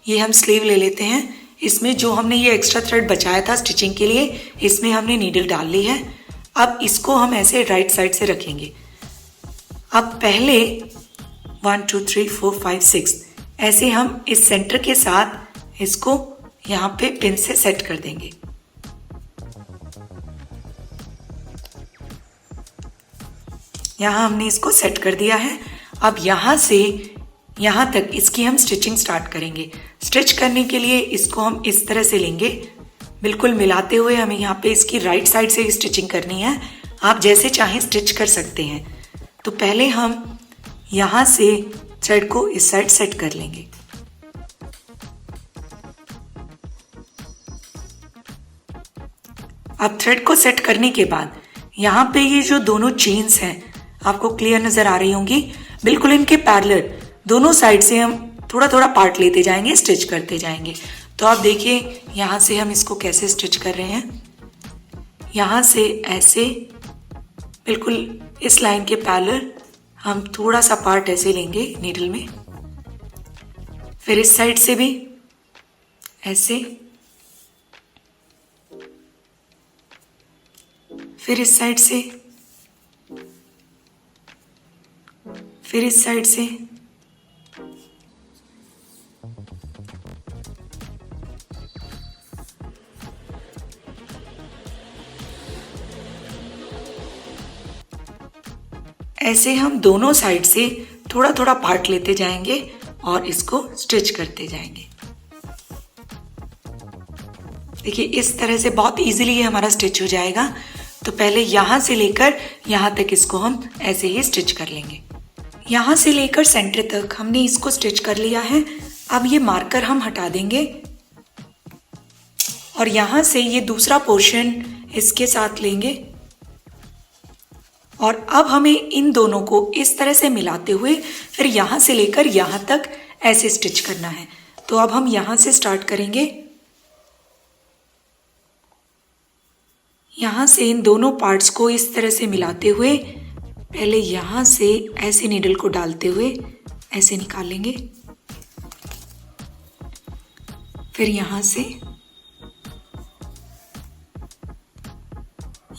ये हम स्लीव ले लेते हैं। इसमें जो हमने ये एक्स्ट्रा थ्रेड बचाया था स्टिचिंग के लिए, इसमें हमने नीडल डाल ली है। अब इसको हम ऐसे राइट साइड से रखेंगे। अब पहले 1 2 3 4 5 6 ऐसे हम इस सेंटर के साथ इसको यहाँ पे पिन से सेट कर देंगे। यहाँ हमने इसको सेट कर दिया है। अब यहाँ से यहाँ तक इसकी हम स्टिचिंग स्टार्ट करेंगे। स्टिच करने के लिए इसको हम इस तरह से लेंगे, बिल्कुल मिलाते हुए हमें यहाँ पे इसकी राइट साइड से स्टिचिंग करनी है। आप जैसे चाहें स्टिच कर सकते हैं। तो पहले हम यहाँ से थ्रेड को इस साइड सेट कर लेंगे। अब थ्रेड को सेट करने के बाद यहाँ पे ये जो दोनों चेन्स हैं आपको क्लियर नजर आ रही होंगी, बिल्कुल इनके पैरेलल दोनों साइड से हम थोड़ा थोड़ा पार्ट लेते जाएंगे, स्टिच करते जाएंगे। तो आप देखिए यहाँ से हम इसको कैसे स्टिच कर रहे हैं। यहाँ से ऐसे बिल्कुल इस लाइन के पैरेलल हम थोड़ा सा पार्ट ऐसे लेंगे नीडल में, फिर इस साइड से भी ऐसे, फिर इस साइड से, फिर इस साइड से, ऐसे हम दोनों साइड से थोड़ा थोड़ा पार्ट लेते जाएंगे और इसको स्टिच करते जाएंगे। देखिए इस तरह से बहुत इजीली ये हमारा स्टिच हो जाएगा। तो पहले यहाँ से लेकर यहाँ तक इसको हम ऐसे ही स्टिच कर लेंगे। यहाँ से लेकर सेंटर तक हमने इसको स्टिच कर लिया है। अब ये मार्कर हम हटा देंगे और यहाँ से ये दूसरा पोर्शन इसके साथ लेंगे और अब हमें इन दोनों को इस तरह से मिलाते हुए फिर यहाँ से लेकर यहाँ तक ऐसे स्टिच करना है। तो अब हम यहाँ से स्टार्ट करेंगे। यहाँ से इन दोनों पार्ट्स को इस तरह से मिलाते हुए पहले यहाँ से ऐसे नीडल को डालते हुए ऐसे निकालेंगे, फिर यहाँ से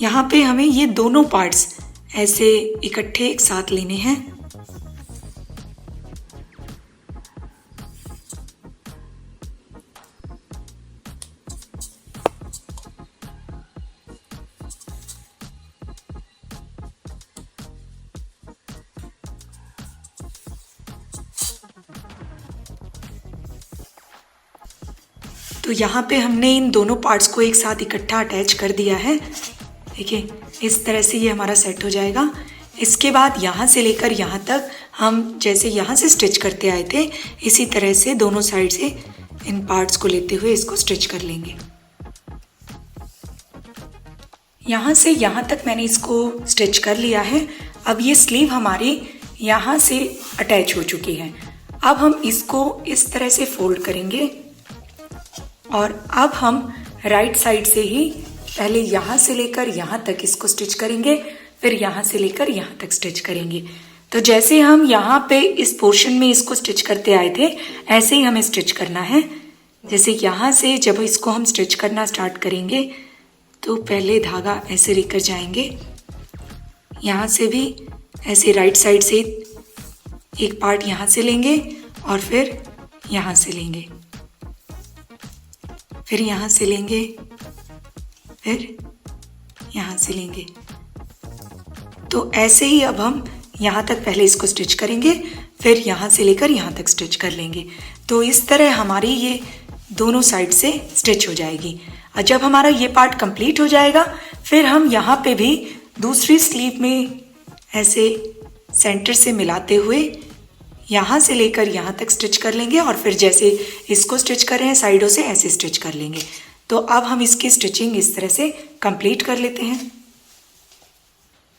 यहाँ पे हमें ये दोनों पार्ट्स ऐसे इकट्ठे एक साथ लेने हैं। तो यहाँ पे हमने इन दोनों पार्ट्स को एक साथ इकट्ठा अटैच कर दिया है। देखिए इस तरह से ये हमारा सेट हो जाएगा। इसके बाद यहाँ से लेकर यहाँ तक हम जैसे यहाँ से स्टिच करते आए थे इसी तरह से दोनों साइड से इन पार्ट्स को लेते हुए इसको स्टिच कर लेंगे। यहाँ से यहाँ तक मैंने इसको स्टिच कर लिया है। अब ये स्लीव हमारी यहाँ से अटैच हो चुकी है। अब हम इसको इस तरह से फोल्ड करेंगे और अब हम राइट साइड से ही पहले यहाँ से लेकर यहाँ तक इसको स्टिच करेंगे, फिर यहाँ से लेकर यहाँ तक स्टिच करेंगे। तो जैसे हम यहाँ पे इस पोर्शन में इसको स्टिच करते आए थे ऐसे ही हमें स्टिच करना है। जैसे यहाँ से जब इसको हम स्टिच करना स्टार्ट करेंगे तो पहले धागा ऐसे लेकर जाएंगे, यहाँ से भी ऐसे राइट साइड से एक पार्ट यहाँ से लेंगे और फिर यहाँ से लेंगे, फिर यहाँ से लेंगे, फिर यहाँ से लेंगे। तो ऐसे ही अब हम यहाँ तक पहले इसको स्टिच करेंगे, फिर यहाँ से लेकर यहाँ तक स्टिच कर लेंगे। तो इस तरह हमारी ये दोनों साइड से स्टिच हो जाएगी। और जब हमारा ये पार्ट कंप्लीट हो जाएगा फिर हम यहाँ पे भी दूसरी स्लीव में ऐसे सेंटर से मिलाते हुए यहाँ से लेकर यहाँ तक स्टिच कर लेंगे और फिर जैसे इसको स्टिच कर रहे हैं साइडों से ऐसे स्टिच कर लेंगे। तो अब हम इसकी स्टिचिंग इस तरह से कंप्लीट कर लेते हैं।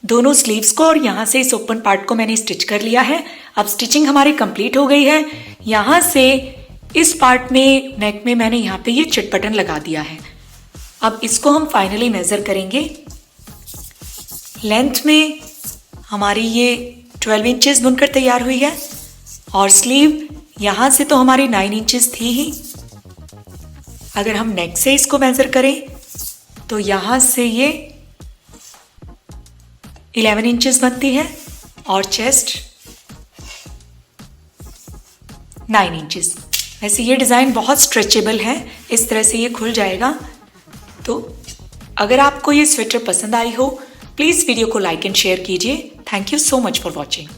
दोनों स्लीव्स को और यहाँ से इस ओपन पार्ट को मैंने स्टिच कर लिया है। अब स्टिचिंग हमारी कंप्लीट हो गई है। यहाँ से इस पार्ट में नेक में मैंने यहाँ पे ये चिट बटन लगा दिया है। अब इसको हम फाइनली मेजर करेंगे। लेंथ में हमारी ये 12 इंचेस बुनकर तैयार हुई है और स्लीव यहाँ से तो हमारी 9 इंचेस थी ही। अगर हम नेक से इसको मेजर करें तो यहाँ से ये 11 इंचेस बनती है और चेस्ट 9 इंचेस। वैसे ये डिज़ाइन बहुत स्ट्रेचेबल है, इस तरह से ये खुल जाएगा। तो अगर आपको ये स्वेटर पसंद आई हो प्लीज़ वीडियो को लाइक एंड शेयर कीजिए। Thank you so much for watching.